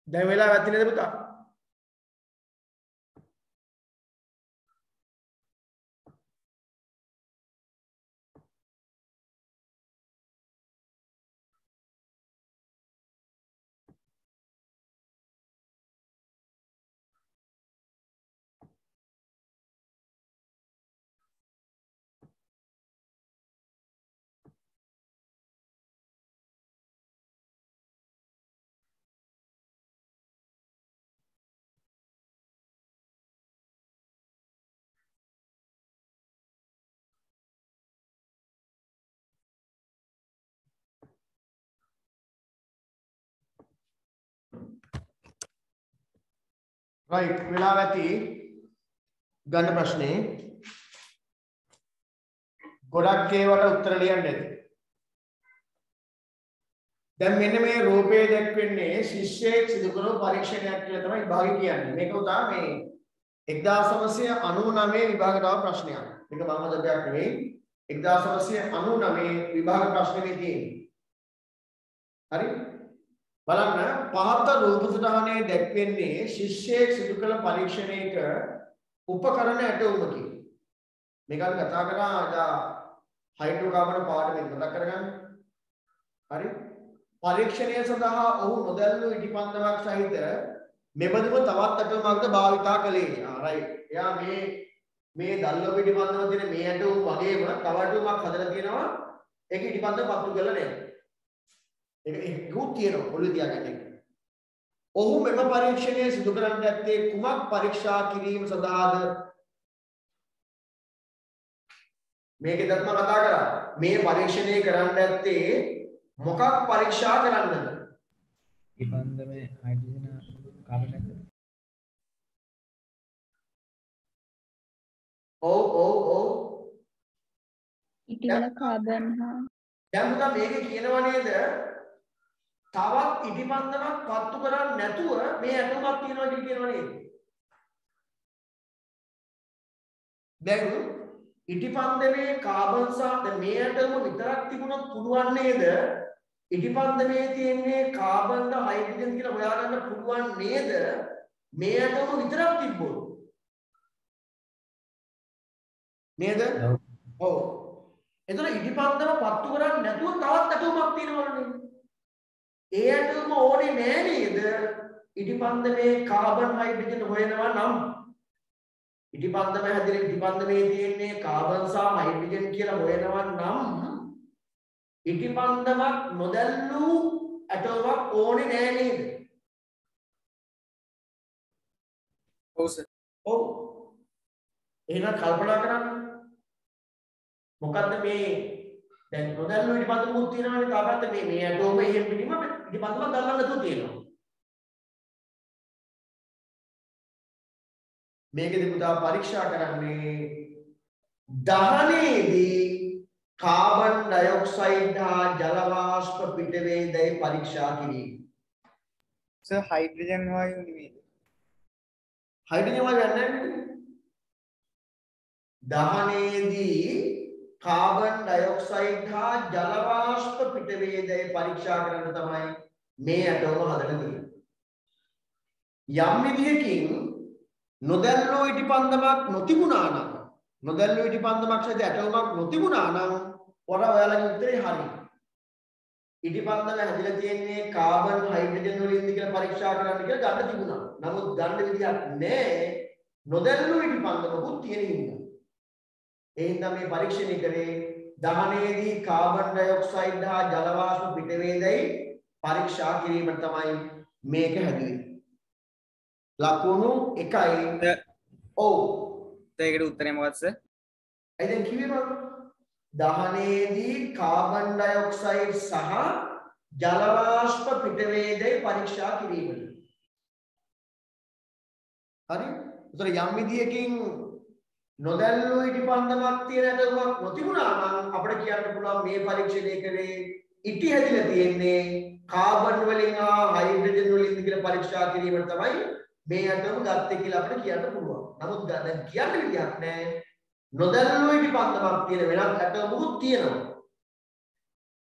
දැන් වෙලාව ඇති නේද පුතා? right වෙලාව ඇති ගන්න ප්‍රශ්නේ ගොඩක් ඒවට උත්තර ලියන්න ඇති. දැන් මෙන්න මේ රූපේ දැක්වෙන්නේ ශිෂ්‍යයෙක් සිදු කරන පරීක්ෂණයක් කියලා තමයි විභාගේ කියන්නේ. මේක උදා මේ 1999 විභාග තව ප්‍රශ්නයක්. මේක මම දෙයක් නෙවෙයි. 1999 විභාග ප්‍රශ්නේ තියෙන්නේ. හරි? බලන්න පහත රූප සටහනේ දැක්වෙන්නේ ශිෂ්‍යයෙක් සිදු කළ පරීක්ෂණයක උපකරණ ඇටවුමකි. මේක අපි කතා කරා හයිඩ්‍රෝකාබන් පාඩමෙන් මතක් කරගන්න. හරි? පරීක්ෂණය සඳහා ඔහු නොදැල්ලු ඉටිපන්දමක් සහිත මෙබඳුම තවත් ඇටවුමක්ද භාවිතා කළේ. රයිට්. එයා මේ දල්ලෝ ඉටිපන්දම තියෙන මේ ඇටවුම වගේම තව ඇටවුමක් හදලා තියෙනවා. ඒක ඉටිපන්දම පත්තු කරලා නැහැ. ඒක ගුත් තියෙනවා ඔළුව තියාගන්න. ඔහු මෙම පරීක්ෂණය සිදු කරන්න ඇත්තේ කුමක් පරීක්ෂා කිරීම සඳහාද? මේකෙදත් මම කතා කරා. මේ පරීක්ෂණය කරන්න ඇත්තේ මොකක් පරීක්ෂා කරන්නද? ඉබන්දමේ හයිඩ්‍රජන් කාබන් ඩයොක්සයිඩ්. ඔව්. ඉටිවල කාබන් හා දැන් පුතා මේක කියනවා නේද? තවත් ඉටිපන්දමක් පත්තු කරන්නේ නැතුව මේ ඇටුමක් තියෙනවා කියලා කියනවා නේද? දැන් ඉටිපන්දමේ කාබන් සහ මේ ඇටම විතරක් තිබුණොත් පුළුවන් නේද? ඉටිපන්දමේ තියෙන්නේ කාබන් ද හයිඩ්‍රජන් කියලා හොයාගන්න පුළුවන් නේද? මේ ඇටම විතරක් තිබ්බොත්. නේද? ඔව්. එතන ඉටිපන්දම පත්තු කරන්නේ නැතුව තවත් ඇටමක් තියෙනවනේ. ඒ ඇටම ඕනේ නෑ නේද? ඉටිපන්දමේ කාබන් හයිඩ්‍රජන් හොයනවා නම් ඉටිපන්දම හැදින ඉටිපන්දමේ තියෙන්නේ කාබන් සහ හයිඩ්‍රජන් කියලා හොයනවා නම් ඉටිපන්දමක් නොදැල්ලු ඇටමක් ඕනේ නෑ නේද? ඔව් සර්. ඔව්. එහෙනම් කල්පනා කරන්න. මොකද්ද මේ දැන් නොදැල්ලු ඉටිපන්දමුත් තියෙනවානේ තාපත් මේ ඇටෝම එහෙම පිටිම ඉටිපන්දමක් දැල්ලන්න නැතුව තියෙනවා. මේකෙදි පුතා පරීක්ෂා කරන්නේ දහනේදී කාබන් ඩයොක්සයිඩ් හා ජල වාෂ්ප පිට වේදයි පරීක්ෂා කිරීම. සර් හයිඩ්‍රජන් වායුව නෙමෙයිද? හයිඩ්‍රජන් වායුව යන්නේ දහනේදී කාබන් ඩයොක්සයිඩ් හා ජල වාෂ්ප පිට වේදයි පරීක්ෂා කරන්න තමයි මේ ඇටෝම හදලා තියෙන්නේ. යම් විදියකින් නොදැල්ලෝ ඉටිපන්දමක් නොතිබුණා නම් නොදැල්ලෝ ඉටිපන්දමක් සහිත ඇටෝමක් නොතිබුණා නම් ඔයාලගේ උත්තරේ හරි. ඉටිපන්දම හැදිලා තියෙන්නේ කාබන් හයිඩ්‍රජන් වලින්ද කියලා පරීක්ෂා කරන්න කියලා ගන්න තිබුණා. නමුත් ගන්න විදියක් නැහැ. නොදැල්ලෝ ඉටිපන්දමකුත් තියෙන හින්දා. ඒ හින්දා මේ පරීක්ෂණය කරේ දහනේදී කාබන් ඩයොක්සයිඩ් හා ජල වාෂ්ප පිට වේදයි පරීක්ෂා කිරීමට තමයි මේක හැදුවේ. ලකුණු 1යි. ඔව්. ඒකට උත්තරේ මොකක්ද සර්? අය දැන් කිව්වේ මම දහනේදී කාබන් ඩයොක්සයිඩ් සහ ජල වාෂ්ප පිට වේදයි පරීක්ෂා කිරීමට. හරි? උතර යම් විදියකින් නොදැල්ලු ඉටිපන්දමක් තියෙන ඇටමක් නොතිබුණා නම් අපිට කියන්න පුළුවන් මේ පරීක්ෂණය කරේ ඉටි හැදිලා තියෙන්නේ කාබන් වලින් හා හයිඩ්‍රජන් වලින්ද කියලා පරීක්ෂා කිරීමට තමයි මේ ඇටම ගත්තේ කියලා අපිට කියන්න පුළුවන්. නමුත් දැන් කියන්න විදියක් නැහැ. නොදැල්ලු ඉටිපන්දමක් තියෙන වෙනත් ඇටමකුත් තියෙනවා.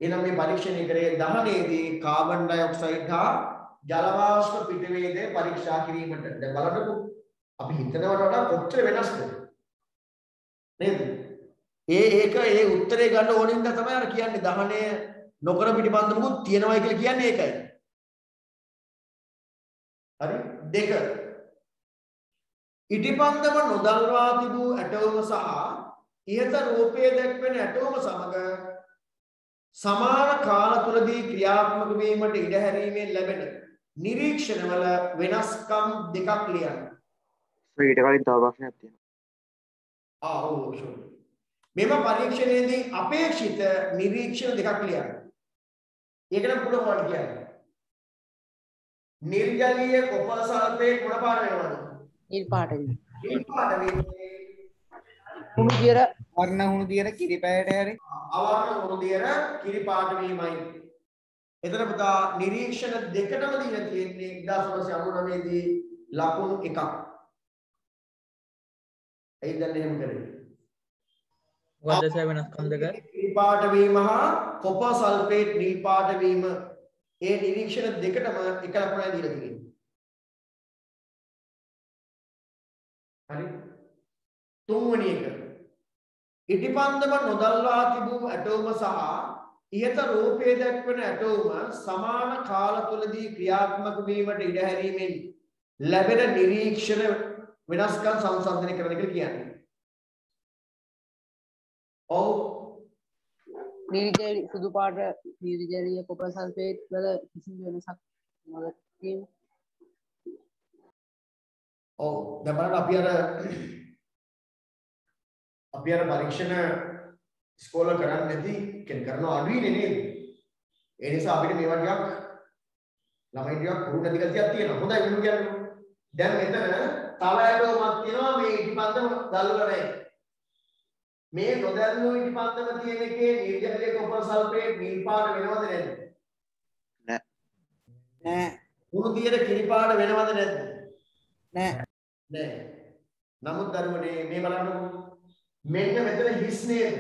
එහෙනම් මේ පරීක්ෂණය කරේ දහනේදී කාබන් ඩයොක්සයිඩ් හා ජල වාෂ්ප පිට වේදය පරීක්ෂා කිරීමට. දැන් බලන්නකෝ අපි හිතනවට වඩා කොච්චර වෙනස්ද? නේද? ඒ උත්තරේ ගන්න ඕනින්ද තමයි අර කියන්නේ දහනය නොකර පිටිපන්දමකුත් තියෙනවයි කියලා කියන්නේ ඒකයි. හරි? 2 ඉටිපන්දම නොදල්වා තිබූ ඇටෝම සහ ඉහත රූපයේ දැක්වෙන ඇටෝම සමග සමාන කාල තුලදී ක්‍රියාත්මක වීමට ඉඩ හැරීමෙන් ලැබෙන නිරීක්ෂණවල වෙනස්කම් දෙකක් ලියන්න. ඊට කලින් තව ප්‍රශ්නයක් තියෙනවා. ඔව් ෂුවර්. මෙම පරීක්ෂණයේදී අපේක්ෂිත නිරීක්ෂණ දෙකක් ලියන්න. ඒක නම් පුළ මොනවද කියන්නේ? නිර්ජලීය කොපර සල්ෆේට් මොන පාට වෙනවද? නිල් පාටයි. නිල් පාට වෙන්නේ හුණු දියර වර්ණ හුණු දියර කිරිපෑයට හැරි අවර්ණ හුණු දියර කිරි පාට වීමයි. එතන පුතා නිරීක්ෂණ දෙකටම දීලා තියෙන්නේ 1999 දී ලකුණු 1ක්. එයි දැන් එහෙම කරේ. මොකද්ද සර් වෙනස්කම් දෙක? කිරි පාට වීම හා කොපර් සල්ෆේට් නිල් පාට වීම ඒ නිරීක්ෂණ දෙකටම එක ලකුණයි දීලා තියෙන්නේ. හරි. තුන්වෙනි එක. ඉටිපන්දම නොදල්වා තිබූ ඇටෝම සහ ඉහත රූපයේ දක්වන ඇටෝම සමාන කාල තුලදී ක්‍රියාත්මක වීමට ඉඩ හැරීමෙන් ලැබෙන නිරීක්ෂණ වෙනස්කම් සංසන්දනය කරන එක කියන්නේ. ඔව්. නිර්ජලී සුදු පාට නිර්ජලීය කොපර් සල්ෆේට් වල කිසිදු වෙනසක් නොදැකීම. ඔව්. දැන් බලන්න අපි අර පරීක්ෂණ ඉස්කෝලේ කරන්නේ නැති කරන අඩුයිනේ නේද? ඒ නිසා අපිට මේවා ටිකක් ළමයි ටිකක් පුරුදු නැති ගතියක් තියෙනවා. හොඳයි මෙන්න කියන්නේ. දැන් මෙතන තව ඇටෝමක් තියෙනවා මේ ඉටිපන්දම දැල්වල නැහැ. මේ නොදැල්වු ඉටිපන්දම තියෙන එකේ නිර්ජලීය කොපර් සල්ෆේට් නිල් පාට වෙනවද නැද්ද? නෑ හුණු දියර කිරි පාට වෙනවද නැද්ද? නෑ නෑ. නමුත් දරුවනේ මේ බලන්නකෝ. මෙන්න මෙතන හිස් නේද?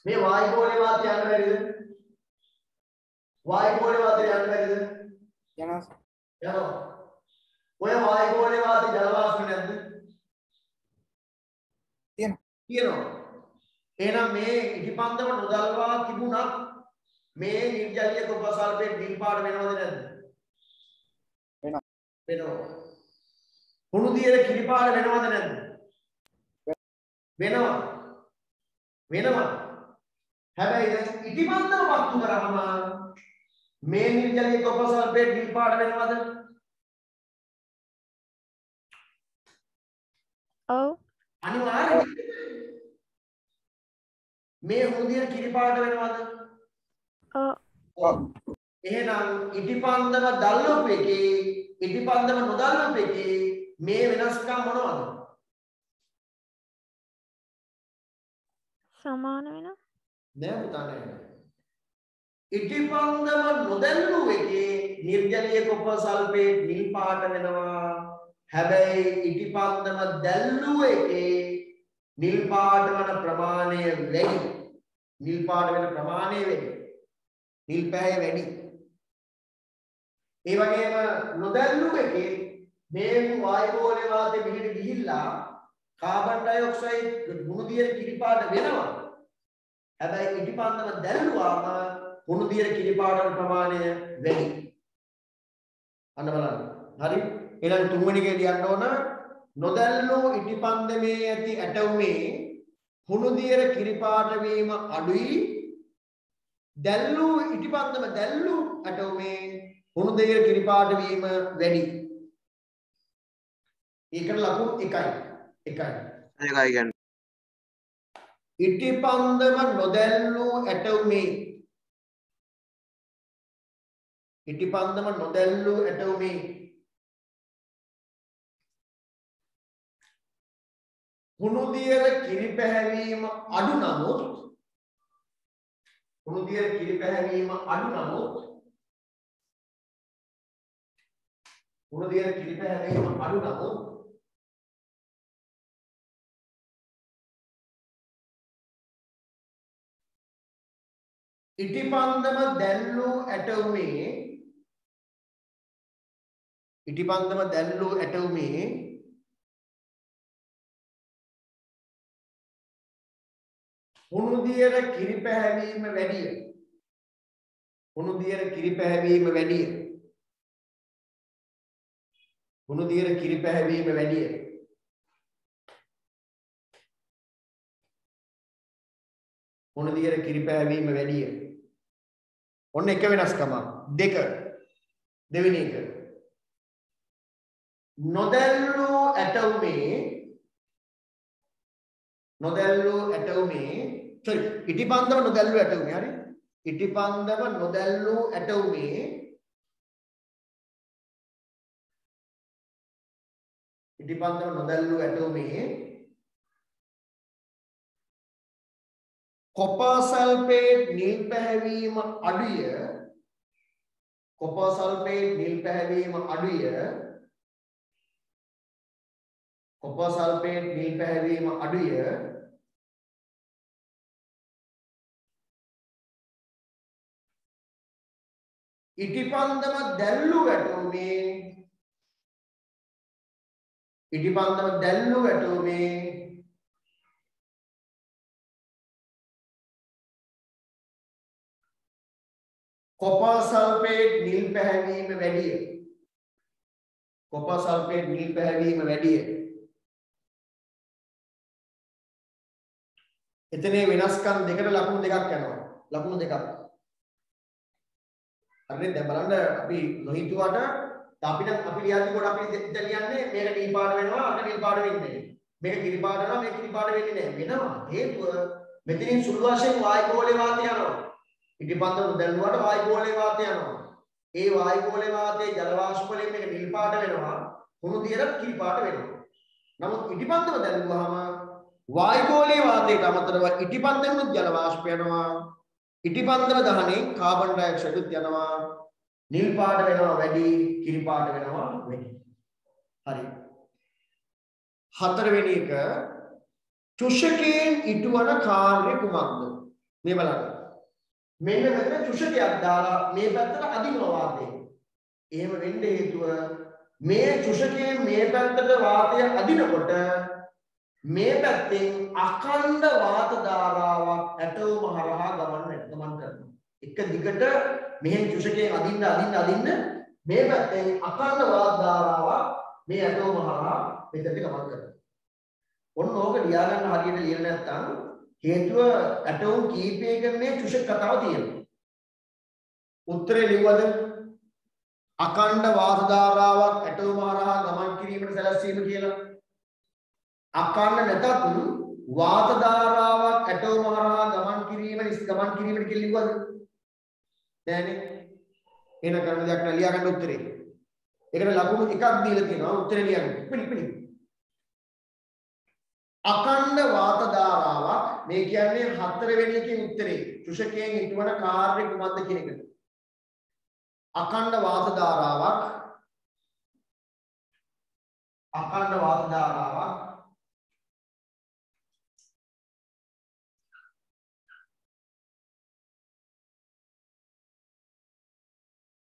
මේ වායුගෝලයේ වාතය යන්න බැරිද? වායුගෝලයේ වාතය යන්න බැරිද? යනවා යනවා. ඔය වායුගෝලයේ වාතය ජල වාෂ්ප නැද්ද? තියෙනවා. එහෙනම් මේ ඉටිපන්දම නොදල්වා තිබුණත් මේ නිර්ජලීය කොපර් සල්ෆේට් නිල් පාට වෙනවද නැද්ද? වෙනවා. හුණු දියර කිරි පාට වෙනවද නැද්ද? වෙනවා. හැබැයි දැන් ඉටිපන්දම වස්තු කරාම මේ නිර්ජලීය කොපර් සල්ෆේට් නිල් පාට වෙනවද? ඔව්. අනිවාර්යයෙන්. මේ හුණු දියර කිරි පාට වෙනවද? ඔව්. එහෙනම් ඉටිපන්දම දැල්වපු එකේ ඉටිපන්දම නොදැල්වපු එකේ මේ වෙනස්කම් මොනවද? සමාන වෙනවා. නෑ පුතා නෑ. ඉටිපන්දම නොදැල්වු එකේ නිර්ජලීය කොපර් සල්ෆේට් නිල් පාට වෙනවා. හැබැයි ඉටිපන්දම දැල්වු එකේ නිල් පාට වන ප්‍රමාණය වැඩි. නිල් පාට වෙන ප්‍රමාණය වැඩි. නිල් පැහැය වැඩි. ඒ වගේම නොදැල්වු එකේ මේ වායුගෝලයේ වාතය පිටිට ගිහිල්ලා කාබන් ඩයොක්සයිඩ් හුණු දියර කිරි පාට වෙනවා. හැබැයි ඉටිපන්දම දැල්වුවාම හුණු දියර කිරි පාට වන ප්‍රමාණය වැඩි. අන්න බලන්න. හරි? ඊළඟ තුන්වෙනි එකේ ලියන්න ඕන නොදැල්වු ඉටිපන්දමේ ඇති ඇටෝමේ හුණු දියර කිරි පාට වීම අඩුයි. දැල්වු ඉටිපන්දම දැල්වු ඇටෝමේ හුණු දියර කිරි පාට වීම වැඩි. ඒකට ලකුණු 1යි. කියන්නේ ඉටිපන්දම නොදැල්වු ඇටෝමේ හුණු දියර කිරි පැහැවීම අඩු නමුත් ඉටිපන්දම දැල්වු ඇටෝමේ හුණු දියර කිරි පැහැවීම වැඩිය. හුණු දියර කිරි පැහැවීම වැඩිය. ඔන්න එක වෙනස්කම. දෙක. දෙවෙනි එක. නොදැල්වු ඇටෝමේ sorry ඉටිපන්දම නොදැල්වු ඇටෝමේ හරි. ඉටිපන්දම නොදැල්වු ඇටෝමේ copper sulfate නිල් පැහැවීම අඩුය copper sulfate නිල් පැහැවීම අඩුය copper sulfate නිල් පැහැවීම අඩුය ඉටිපන්දම දැල්ලු වැටුමේ copper sulfate නිල් පැහැවීම වැඩිය copper sulfate නිල් පැහැවීම වැඩිය එතනේ වෙනස්කම් දෙකට ලකුණු දෙකක් යනවා ලකුණු දෙකක් හරිද දැන් බලන්න අපි නොහිතුවට අපිට අපි ලියද්දි කොට අපි දැන් ලියන්නේ මේක නිල් පාට වෙනවා අර නිල් පාට වෙන්නේ මේක කිරි පාට වෙනවා මේක කිරි පාට වෙන්නේ නැහැ වෙනවා හේතුව මෙතනින් සුළු වශයෙන් වායුගෝලයේ වාතය යනවා ඉටිපන්දම දැල්ලුවාට වායුගෝලයේ වාතය යනවා ඒ වායුගෝලයේ වාතයේ ජල වාෂ්ප වලින් මේක නිල් පාට වෙනවා කුණු දියරත් කිරි පාට වෙනවා නමුත් ඉටිපන්දම දැල්ලුවාම වායුගෝලයේ වාතයට අමතරව ඉටිපන්දමෙත් ජල වාෂ්ප යනවා ඉටිපන්දම දහනේ කාබන් ඩයොක්සයිඩ් උත් යනවා නිල් පාට වෙනවා වැඩි කිරි පාට වෙනවා වැඩි හරි හතරවෙනි එක චුෂකයෙන් ඉටුවන කාර්ය කුමක්ද මේ බලන්න මෙන්න මෙතන චුෂකයක් දාලා මේ පැත්තට අදිනවා වාතය එහෙම වෙන්න හේතුව මේ චුෂකයෙන් මේ පැත්තට වාතය අදිනකොට මේ පැත්තෙන් අඛණ්ඩ වාත ධාරාවක් ඇටෝම හරහා ගමන් කරනවා එක දිගට මෙහෙන් චුෂකයෙන් අදින්න මේ පැත්තෙන් අඛණ්ඩ වාත ධාරාවක් මේ ඇටෝම හරහා මෙතනට ගමන් කරනවා ඔන්න ඕක ලියා ගන්න හරියට ලියලා නැත්නම් හේතුව ඇටෝම් කීපයකින් මේ චුෂක කතාව තියෙනවා උත්තරේ ලිව්වද අඛණ්ඩ වාත ධාරාවක් ඇටෝම හරහා ගමන් කිරීමට සැලැස්වීම කියලා අඛණ්ඩ නැතත් වාත ධාරාවක් ඇටෝම හරහා ගමන් කිරීමට කියලා ලිව්වද නෑනේ එන කරන දෙයක් නෑ ලියා ගන්න උත්තරේ ඒකට ලකුණු එකක් දීලා තියෙනවා උත්තරේ ලියන්න පිළි අඛණ්ඩ වාත ධාරාවක් මේ කියන්නේ හතරවෙනි එකේ උත්තරේ චුෂකයෙන් ඉටවන කාර්ය කුමක්ද කියන එකට අඛණ්ඩ වාත ධාරාවක්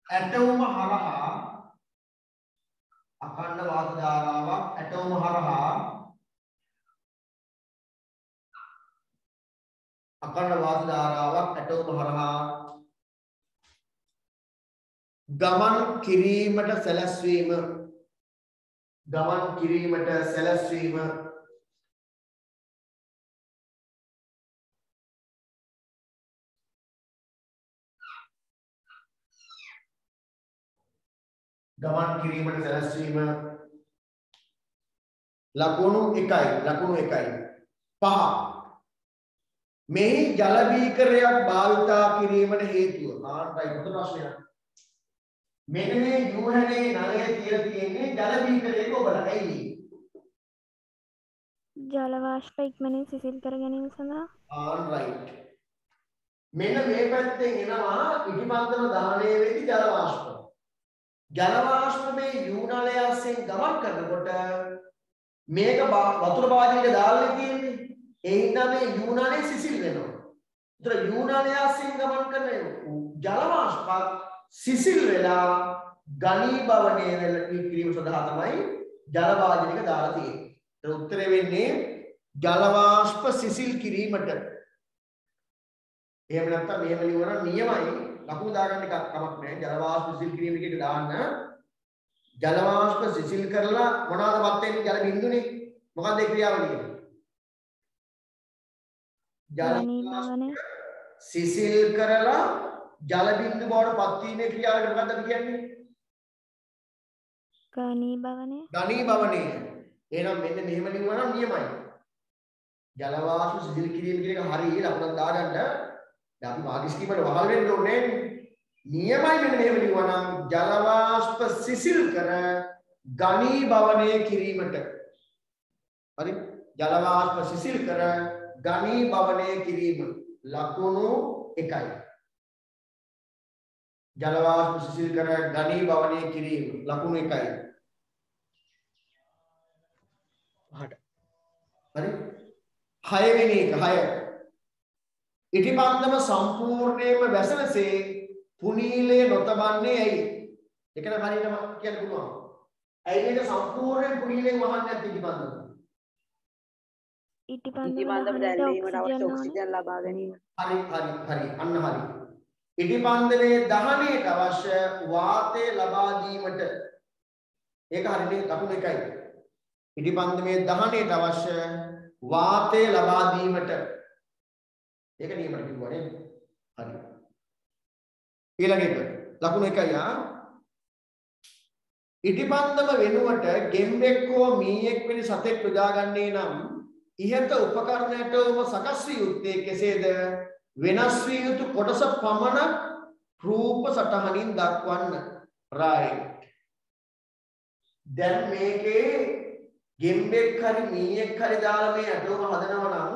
ඇටෝම හරහා අඛණ්ඩ වාත ධාරාවක් ඇටෝම හරහා ගමන් කිරීමට සැලැස්වීම ලකුණු 1යි 5 මේ ජල බීකරයක් භාවිතා කිරීමට හේතුව ආන්ටයි මොකද ප්‍රශ්නයක් මෙන්න මේ යූහනේ නලයේ තියලා තියෙන්නේ ජල බීකරයක ඔබලා ඇයි ජල වාෂ්ප ඉක්මනින් සිසිල් කර ගැනීම සඳහා all right මෙන්න මේ පැත්තෙන් එනවා ඉටිපන්දම දහනය වෙති ජල වාෂ්ප මේ යූ නලය ASCII ගමන් කරනකොට මේක වතුර භාජනයක දාලා තියෙන්නේ ඒ හින්දා මේ යූ නලය සිසිල් වෙනවා. ඒතර යූ නලය ASCII ගමන් කරන ජල වාෂ්ප සිසිල් වෙලා ඝනීභවණය කිරීම සඳහා තමයි ජල භාජනයක දාලා තියෙන්නේ. ඒතර උත්තරේ වෙන්නේ ජල වාෂ්ප සිසිල් කිරීමට. එහෙම නැත්නම් මෙහෙම ලියවන නියමයි ලකුණු දාගන්න එකක් කමක් නැහැ. ජල වාෂ්ප සිසිල් කිරීම කියන එක දාන්න. ජල වාෂ්ප සිසිල් කරලා මොනවාදවත් වෙන්නේ ජල බිඳුනේ. මොකක්ද ඒ ක්‍රියාවලිය? ජල සිසිල් කරලා ජල බිඳු බවට පත් වීමේ ක්‍රියාවලිය මොකක්ද අපි කියන්නේ? ඝනීභවණය. එහෙනම් මෙන්න මෙහෙම ලියවනම් නියමයි. ජල වාෂ්ප සිසිල් කිරීම කියන එක හරිය ලකුණක් දාගන්න. දැන් අපි මාගිස් කීමට වහල් වෙන්න ඕනේ නියමයි මෙන්න මෙහෙම ලියවනම් ජල වාෂ්ප සිසිල් කර ඝනීභවණය කිරීමට. හරි? ජල වාෂ්ප සිසිල් කර ඝනීභවණය කිරීම. ලකුණු 1යි. ජල වාෂ්ප සිසිල් කර ඝනීභවනය කිරීම ලකුණු 1යි. හරි 6 වෙනි එක 6 ඉටිපන්දම සම්පූර්ණයෙන්ම වැසෙනසේ පුනීලේ නොතබන්නේ ඇයි? ඒක නම් හරියටම කියන්න පුළුවන්. ඇයි මේක සම්පූර්ණයෙන් පුනීලෙන් වහන්නේ නැති ඉටිපන්දම? ඉටිපන්දම දැල්වීමට අවශ්‍ය ඔක්සිජන් ලබා ගැනීම. හරි අන්න හරි. ඉටිපන්දමේ දහනයට අවශ්‍ය වාතය ලබා දීමට ඒක හරිනේ ලකුණු 1යි. ඉටිපන්දමේ දහනයට අවශ්‍ය වාතය ලබා දීමට ඒක නියමට කිව්වා නේද? හරි. ඊළඟ එක ලකුණු 1යි ආ. ඉටිපන්දම වෙනුවට ගෙම්බෙක් හෝ මීයෙක් වැනි සතෙක් යොදාගන්නේ නම් ඉහත උපකරණයටම සකස් විය යුත්තේ කෙසේද? වෙනස් විය යුතු කොටස පමණ රූප සටහනින් දක්වන්න. right. දැන් මේකේ ගෙම්බෙක් හරි මීයෙක් හරි දාලා මේ ඇටෝම හදනවා නම්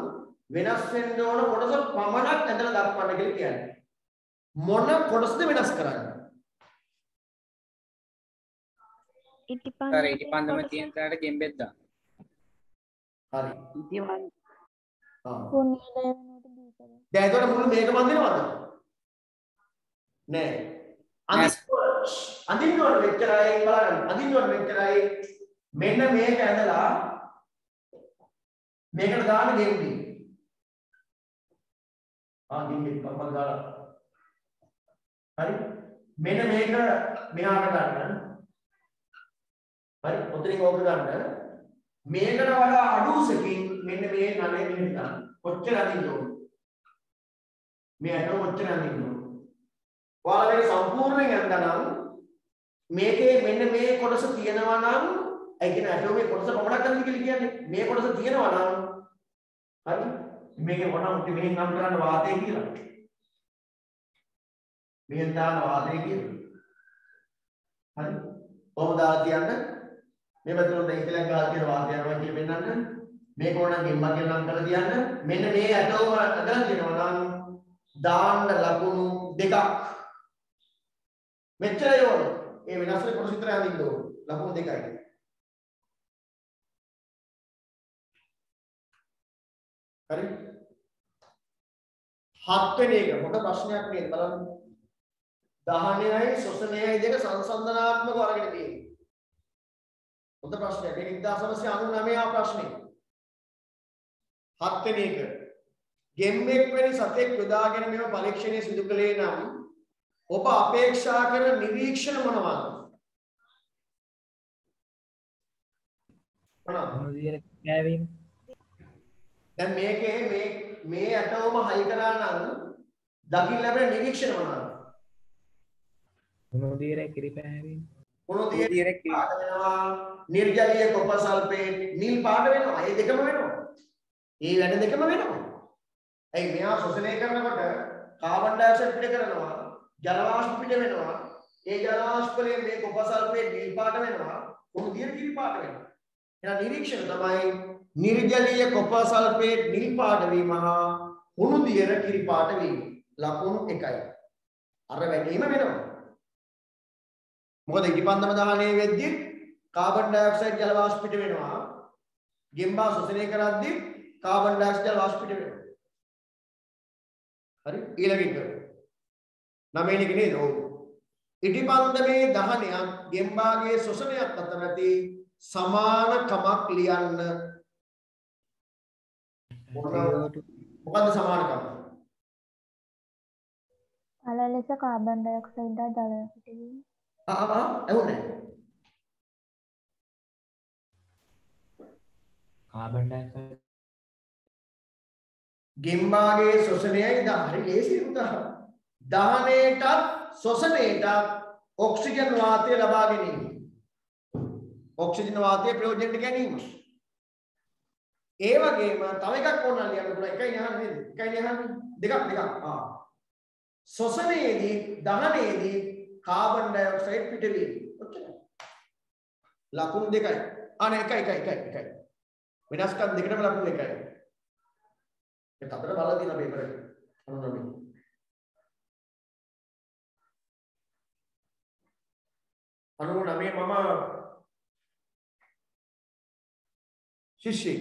වෙනස් වෙන්න ඕන කොටස පමණක් ඇදලා දක්වන්න කියලා කියන්නේ. මොන කොටසද වෙනස් කරන්නේ? ඉටිපන්දම තියෙන තැනට ගෙම්බෙක් දාන්න. හරි. ඉතිමන් දැන් ඒතකොට මුළු මේකම අඳිනවද? නෑ. අඳින්නවල මෙච්චරයි බලන්න. අඳින්නවල මෙච්චරයි. මෙන්න මේක ඇඳලා මේකට දාන්න ගෙම්බි. ගෙම්බි කම්පල් දාලා. හරි. මෙන්න මේක මෙහාට ගන්න. හරි. ඔතනින් ඕක ගන්න. මේකට වඩා අඩු උසකින් මෙන්න මේ නලේ මෙහෙම දාන්න. කොච්චර අඳින්න ඕන? මේ අතන කොච්චර අඳින්න ඕන? ඔයාලා මේක සම්පූර්ණයෙන් අඳනනම් මේකේ මෙන්න මේ කොටස තියෙනවා නම් ඒ කියන්නේ අතෝ මේ කොටස පමණක් අඳින්න කියලා කියන්නේ මේ කොටස තියෙනවා නම් හරි මේකේ වුණා මෙහෙන් නම් කරන්න වාතය කියලා. මෙහෙන් දාන වාතය කියලා. හරි. කොහොමද දාලා තියන්න? මේ පැත්තට දැන් ඉතලක් ගහලා තියෙන වාතය යනවා කියලා පෙන්නන්න. මේක ඕන නම් ගෙම්මක් කියලා නම් කරලා තියන්න. මෙන්න මේ ඇටෝම අදලා තියෙනවා නම් දාන්න ලකුණු 2ක්. මෙච්චරයි ඕන. ඒ වෙනස් වෙන කොටස විතරයි අඳින්න ඕන. ලකුණු 2යි. හරි. 7 වෙනි එක පොඩ ප්‍රශ්නයක් නේද බලන්න. දහනයයි ශ්වසනයයි දෙක සංසන්දනාත්මකව අරගෙන තියෙන්නේ. පොඩ ප්‍රශ්නයක්. ඒක 1999 ප්‍රශ්නේ. 7 වෙනි එක. ගෙම්බෙක් වැනි සතෙක් යොදාගෙන මෙම පරීක්ෂණය සිදු කළේ නම් ඔබ අපේක්ෂා කරන නිරීක්ෂණ මොනවාද? මොනවද කෑවීම? දැන් මේකේ මේ ඇටෝම හයි කරා නම් දකින්න ලැබෙන නිරීක්ෂණ මොනවාද? මොනෝදීරේ කිරිපෑවීම. මොනෝදීරේ පාට වෙනවා, නිර්ජලීය කොපර් සල්ෆේට් නිල් පාට වෙනවා. ඒ දෙකම වෙනවා. ඒ වැඩ දෙකම වෙනවා. ඇයි මෙයා ශ්වසනය කරනකොට කාබන් ඩයොක්සයිඩ් පිට කරනවා, ජල වාෂ්ප පිට වෙනවා. ඒ ජල වාෂ්ප වලින් මේ කොපර් සල්ෆේට් නිල් පාට වෙනවා, මොනෝදීර කිරි පාට වෙනවා. එහෙනම් නිරීක්ෂණ තමයි නිර්ජලීය කොපර් සල්ෆේට් නිල් පාට වීම හා හුණු දියර කිරි පාට වීම. ලකුණු 1යි. අර වැඩිම වෙනවා. මොකද ඉටිපන්දම දහනය වෙද්දී කාබන් ඩයොක්සයිඩ් ජල වාෂ්ප පිට වෙනවා. ගෙම්බා ශ්වසනය කරද්දී කාබන් ඩයොක්සයිඩ් ජල වාෂ්ප පිට වෙනවා. හරි ඊළඟ එක 9 වෙනි එක නේද? ඔව්. ඉටිපන්දමේ දහනයක් ගෙම්බාගේ ශ්වසනයක් අතර ඇති සමානකමක් ලියන්න. මොකද්ද සමානකම? පළ ලෙස කාබන් ඩයොක්සයිඩ් හා ජලය පිටවීම. ඇහුනේ. කාබන් ඩයොක්සයිඩ් ගෙම්බාගේ ශ්වසනයයි හරි ලේසි උදාහරණ. දහනයටත් ශ්වසනයටත් ඔක්සිජන් වාතය ලබා ගැනීම. ඔක්සිජන් වාතය ප්‍රයෝජනට ගැනීම. ඒ වගේම තව එකක් ඕනනම් ලියන්න පුළුවන්. එකයි අහන්නේ නේද? එකයි අහන්නේ. දෙකක්. ශ්වසනයේදී දහනයේදී කාබන් ඩයොක්සයිඩ් පිටවීම. ඔච්චරයි. ලකුණු 2යි. අනේ එකයි. වෙනස්කම් දෙකටම ලකුණු 1යි. ඒක අතර බලලා තියෙන පේපර් එක. 99 මම ශිෂ්‍ය.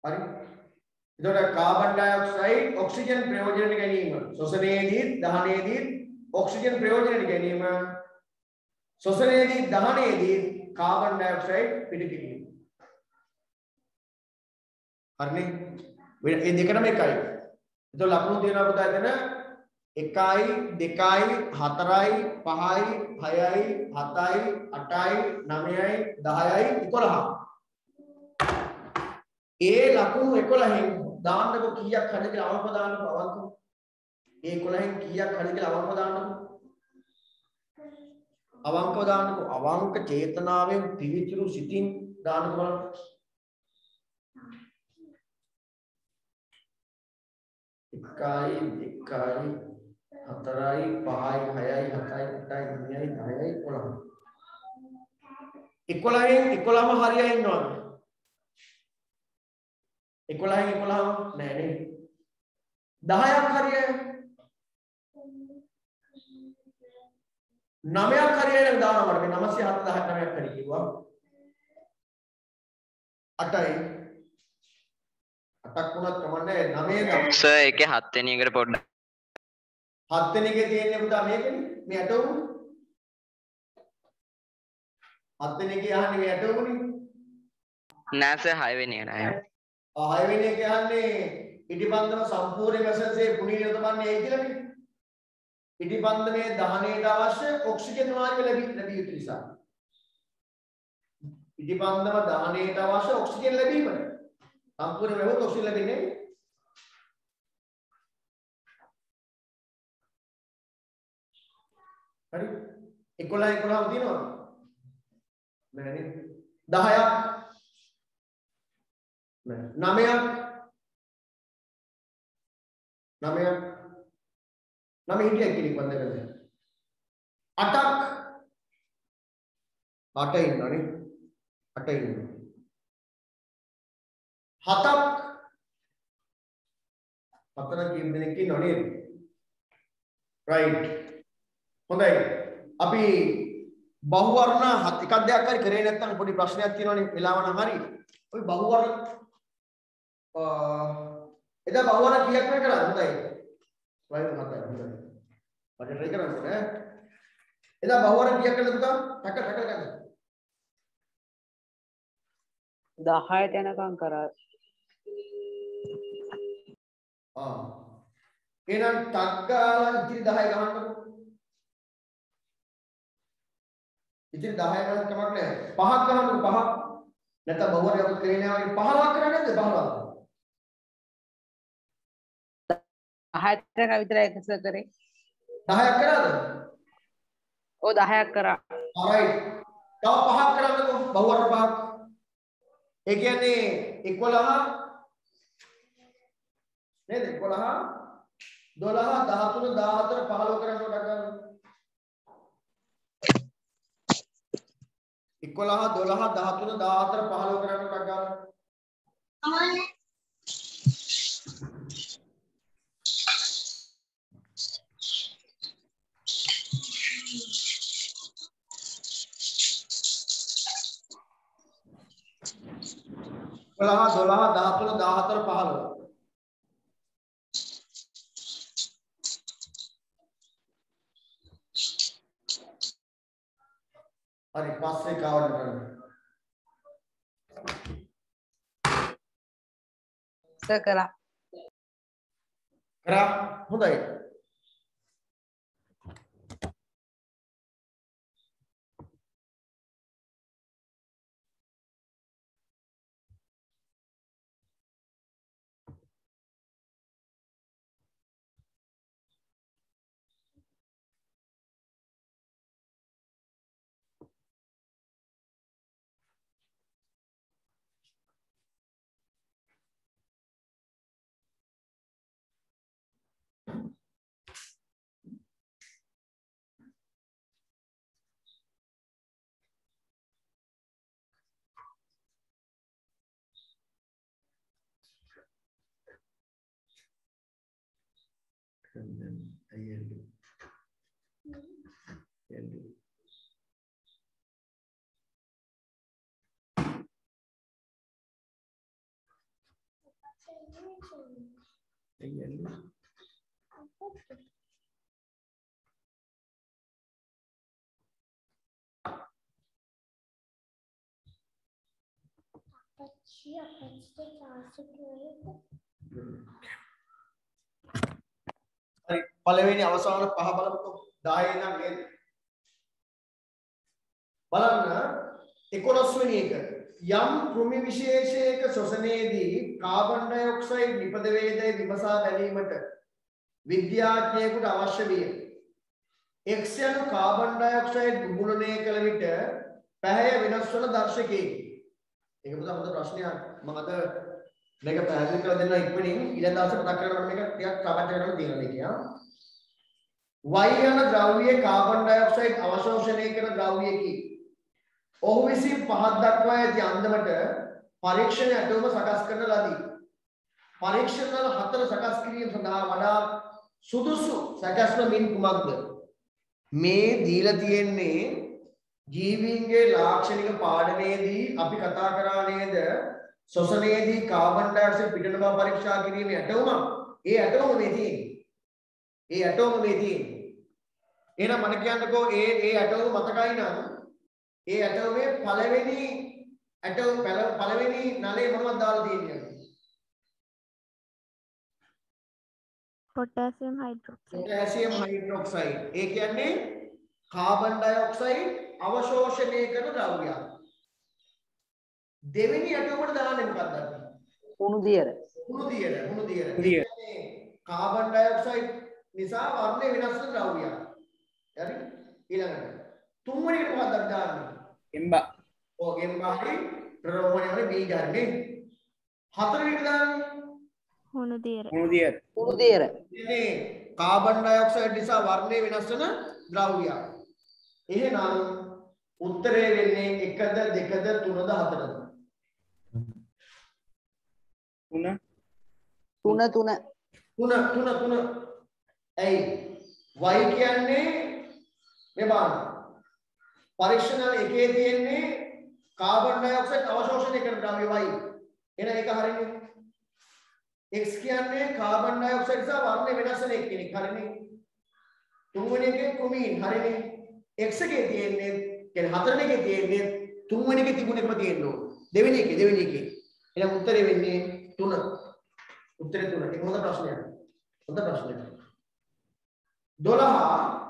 හරි. එතකොට කාබන් ඩයොක්සයිඩ් ඔක්සිජන් ප්‍රයෝජනට ගැනීම ශ්වසනයේදී දහනයේදී ඔක්සිජන් ප්‍රයෝජනට ගැනීම ශ්වසනයේදී දහනයේදී කාබන් ඩයොක්සයිඩ් පිට කිරීම. හරිනේ. මේ දෙකම එකයි. එතකොට ලකුණු තියෙනවා පුතා එතන 1යි 2යි 4යි 5යි 6යි 7යි 8යි 9යි 10යි 11. ඒ ලකුණු 11න් දාන්නකො කීයක් හරිද කියලා අවංකව දාන්නකො අවංකව. ඒ 11න් කීයක් හරිද කියලා අවංකව දාන්නකො. අවංකව දාන්නකො. අවංක චේතනාවෙන් පිවිතුරු සිතින් දාන්නකො බලන්න. 1යි 2යි 4යි 5යි 6යි 7යි 8යි 9යි 10යි 11. 11න් 11ම හරියයි ඉන්නවද? 11න් 11ම නෑ නේ. 10ක් හරියයි. 9ක් හරියයි නම් දානවා මට. 979ක් හරි කිව්වා. 8යි 8ක් වුණත් කමන්නේ 9 සර් ඒකේ 7 වෙනි එකට පොඩ්ඩක් 7 වෙනි එකේ තියෙන්නේ පුතා මේකනේ. මේ 8 උනේ. 7 වෙනි එකේ අහන්නේ මේ 8 උනේ. නෑ සර් 6 වෙනි එක නෑ. 6 වෙනි එකේ අහන්නේ ඉටිපන්දම සම්පූර්ණ මැසන්සේ පුණීන තමන්නේ ඒ කියලානේ. ඉටිපන්දමේ දහනයට අවශ්‍ය ඔක්සිජන් වායුව ලැබිය යුතු නිසා. ඉටිපන්දම දහනයට අවශ්‍ය ඔක්සිජන් ලැබීමට සම්පූර්ණ වෙවොත් ඔක්සිජන් ලැබෙන්නේ හරි 11 11ම තියෙනවද නෑ නේද 10ක් නෑ 9 හිටියක් කෙනෙක් වන්ද කරලා 8ක් 8 ඉන්නවනේ 8 ඉන්නවා 7ක් 4 කීප දෙනෙක් ඉන්නව නේද රයිට් හොඳයි අපි බහුවර්ණ එකක් දෙයක් හරි කරේ නැත්නම් පොඩි ප්‍රශ්නයක් තියෙනවනේ වෙලාව නම් හරි අපි බහුවර්ණ එදා බහුවර්ණ කීයක් වෙන කරාද හොඳයි ස්ලයිඩ් මතයි හොඳයි මට try කරන්න ඕනේ එදා බහුවර්ණ කීයක් කරලාද පුතා ටක ගන්න 10ට යනකම් කරා. එහෙනම් ටක් ගාලා ඉතිරි 10 ගහන්නකො. ඉතිරි 10 ගන්න කමක් නැහැ. 5ක් ගහන්නකො 5ක්. නැත්නම් බහුවර්ණ යකුත් කරේ නැහැ වගේ 15ක් කරන්නේ නැද්ද 15ක්. 10ට විතරයි එකස කරේ. 10ක් කරාද? ඔව් 10ක් කරා. alright. තව 5ක් කරන්නකො බහුවර්ණ 5ක්. ඒ කියන්නේ 11 නේද 11 12 13 14 15 කරන්න කොට ගන්න 11 12 13 14 15 කරන්න කොට ගන්න Dolah 13 14 15 hari පස්සේ කාවන්න කරන්න කරා හොඳයි and then ILU. LU. ILU. හරි පළවෙනි අවසාන පහ බලමුකෝ 10 ඉඳන් නේද බලන්න 11 වෙනි එක යම් කෘමි විශේෂයක ශ්වසනයේදී කාබන් ඩයොක්සයිඩ් නිපද වේදයි විමසා බැලීමට විද්‍යාඥයෙකුට අවශ්‍ය විය X යන කාබන් ඩයොක්සයිඩ් ගුණනය කළ විට පැහැය වෙනස් වන දර්ශකයකි ඒක පුතා හොඳ ප්‍රශ්නයක් මම අද මේක පැහැදිලි කරලා දෙන්න ඉක්මනින් ඊළඟ දවසේ මතක් කරගන්න මේක ටිකක් කවට් කරගන්න තියෙනවා කියනවා Y යන ද්‍රව්‍යයේ කාබන් ඩයොක්සයිඩ් අවශෝෂණය කරන ද්‍රව්‍යයකි ඔහු විසින් පහත් දක්වා ඇති අන්දමට පරීක්ෂණ ඇටෝම සකස් කරන ලදී පරීක්ෂණ හතර සකස් කිරීම සඳහා වඩා සුදුසු සකස්ම මින් කුමක්ද මේ දීලා තියෙන්නේ ජීවීන්ගේ ලාක්ෂණික පාඩමේදී අපි කතා කරා නේද ශ්වසනයේදී කාබන් ඩයොක්සයිඩ් පිටන බව පරීක්ෂා කිරීමේ ඇටෝම ඒ ඇටෝම මේ තියෙන්නේ එහෙනම් මම කියන්නකෝ ඒ ඇටෝම මතකයි නම් ඒ ඇටෝමේ පළවෙනි නලේ මොනවද දාලා තියෙන්නේ potassium hydroxide ඒ කියන්නේ කාබන් ඩයොක්සයිඩ් අවශෝෂණය කරන ද්‍රව්‍යයක් දෙවෙනි ඇටෝමට දාන්නේ මොකක්ද අපි උණු දියර කාබන් ඩයොක්සයිඩ් නිසා වර්ණය වෙනස් වෙන ද්‍රව්‍යයක් හරි ඊළඟට තුන්වෙනි එකට මොකක්ද අපි දාන්නේ ගෙම්බා ගෙම්බා හරි ප්‍රරෝමණය වල බීජ හරි නේ හතරවෙනි එකට දාන්නේ උණු දියර ඉතින් කාබන් ඩයොක්සයිඩ් නිසා වර්ණය වෙනස් වෙන ද්‍රව්‍යයක් එහෙනම් උත්තරේ වෙන්නේ 1ද 2ද 3ද 4ද 3 ඇයි y කියන්නේ මේ බලන්න පරීක්ෂණ එකේ තියෙන්නේ කාබන් ඩයොක්සයිඩ් අවශෝෂණය කරන ද්‍රව්‍ය y එහෙනම් ඒක හරියනේ x කියන්නේ කාබන් ඩයොක්සයිඩ් නිසා වර්ණය වෙනස් වෙන එක්කෙනෙක් හරිනේ තුන්වෙනි එකේ ක්‍රොමීන් හරිනේ x එකේ තියෙන්නේ කියන්නේ හතරවෙනි එකේ තියෙන්නේ තුන්වෙනි එකේ තිබුණේම තියෙනවා දෙවෙනි එකේ එහෙනම් උත්තරේ වෙන්නේ 3 උත්තරේ 3 ඒක හොඳ ප්‍රශ්නයක් 12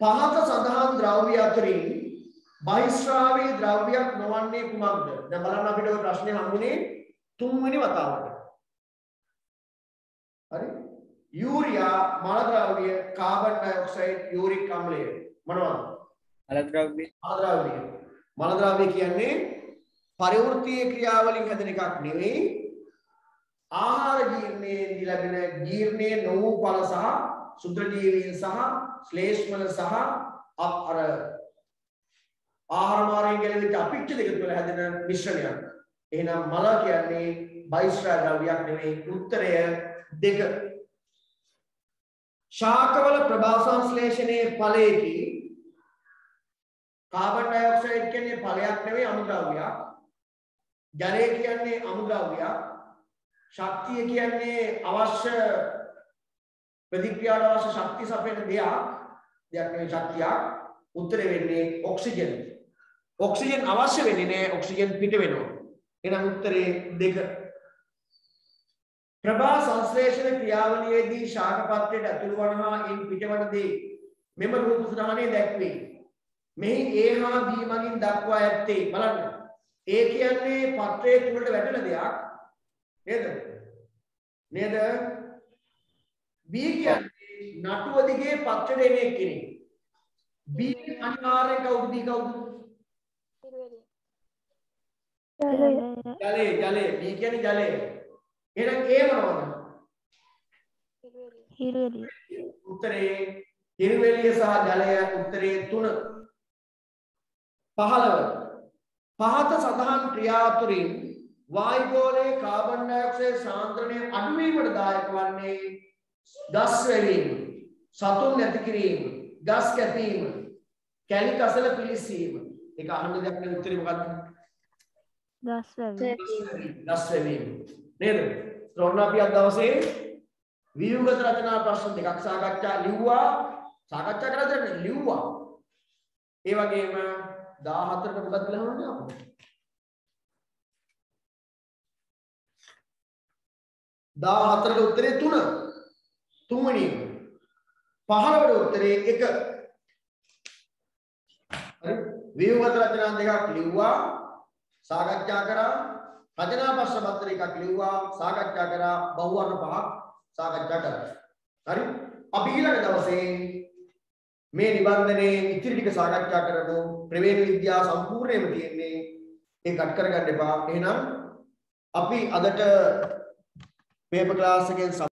පහත සඳහන් ද්‍රව්‍ය අතරින් බහිස්රාවී ද්‍රව්‍යයක් නොවන්නේ කුමක්ද දැන් බලන්න අපිට ඔය ප්‍රශ්නේ හම්බුනේ තුන්වෙනි වතාවට හරි යූරියා මල ද්‍රව්‍ය කාබන් ඩයොක්සයිඩ් යූරික් අම්ලය මොනවද මල ද්‍රව්‍ය කියන්නේ පරිවෘත්තීය ක්‍රියාවලින් හැදෙන එකක් නෙවෙයි ආහාර ජීර්ණයෙන් ලැබෙන ජීර්ණය නොවූ ඵල සහ සුද්ධ ජීවීන් සහ ශ්ලේෂ්මල සහ අර ආහාර මාර්ගයෙන් ගැලවිච්ච අපිච්ච දෙක තුළ හැදෙන මිශ්‍රණයක්. එහෙනම් මල කියන්නේ බයිස්ට්‍රා ද්‍රව්‍යයක් නෙවෙයි. උත්තරය 2. ශාකවල ප්‍රභා සංශ්ලේෂණයේ ඵලයේකි කාබන් ඩයොක්සයිඩ් කියන්නේ ඵලයක් නෙවෙයි අමුද්‍රව්‍යයක්. ජලය කියන්නේ අමුද්‍රව්‍යයක්. ශක්තිය කියන්නේ අවශ්‍ය ප්‍රතික්‍රියාවට අවශ්‍ය ශක්තිය සපයන දෙයක් නෙවෙයි ශක්තියක්. උත්තරේ වෙන්නේ ඔක්සිජන්. ඔක්සිජන් අවශ්‍ය වෙන්නේ නැහැ ඔක්සිජන් පිට වෙනවා. එහෙනම් උත්තරේ 2. ප්‍රභා සංශ්ලේෂණ ක්‍රියාවලියේදී ශාක පත්‍රයට ඇතුළු වන හා ඉන් පිටවන දේ මෙම රූප සටහනේ දැක්වේ. මෙහි A හා B මගින් දක්වා ඇත්තේ බලන්න. A කියන්නේ පත්‍රයේ තුලට වැටෙන දෙයක් නේද? B කියන්නේ නටුව දිගේ පත්‍රයට එන කෙනෙක්. B අනිවාර්යෙන් කවුද? B කවුද? ජලය. B කියන්නේ ජලය. එහෙනම් A මොනවද? හිරුවෙලිය. උත්තරේ හිරුවෙලිය සහ ජලය. උත්තරේ 3. 15. පහත සඳහන් ක්‍රියා තුළින් වායුගෝලයේ කාබන් ඩයොක්සයිඩ් සාන්ද්‍රණය අඩු වීමට දායක වන්නේ ගස් වැවීම, සතුන් නැති කිරීම, ගස් කැපීම, කැලි කසල පිළිසීම. ඒක අහන්න දෙයක් නෙවෙයි උත්තරේ මොකක්ද? ගස් වැවි. ගස් වැවීම. නේද? රෝණ අපි අද දවසේ ව්‍යුහගත රචනා ප්‍රශ්න දෙකක් සාකච්ඡා කරලා ලිව්වා. ඒ වගේම 14ට මොකක්ද කියලා හොයන්න අපෝ. 14ට උත්තරේ 3. තුන්වෙනි එක. 15ට උත්තරේ 1. හරි. ව්‍යුහගත රචනා දෙකක් ලිව්වා, සාකච්ඡා කරා, රචනා ප්‍රශ්න පත්‍ර එකක් ලිව්වා, සාකච්ඡා කරා, බහුවර්ණ 5ක් සාකච්ඡා කරා. හරි. අපි ඊළඟ දවසේ මේ නිබන්ධනයේ ඉතිරි ටික සාකච්ඡා කරමු. ප්‍රවේණ විද්‍යාව සම්පූර්ණයෙන්ම තියෙන්නේ. ඒක කට් කරගන්න එපා. එහෙනම් අපි අදට පේපර් ක්ලාස් එකෙන්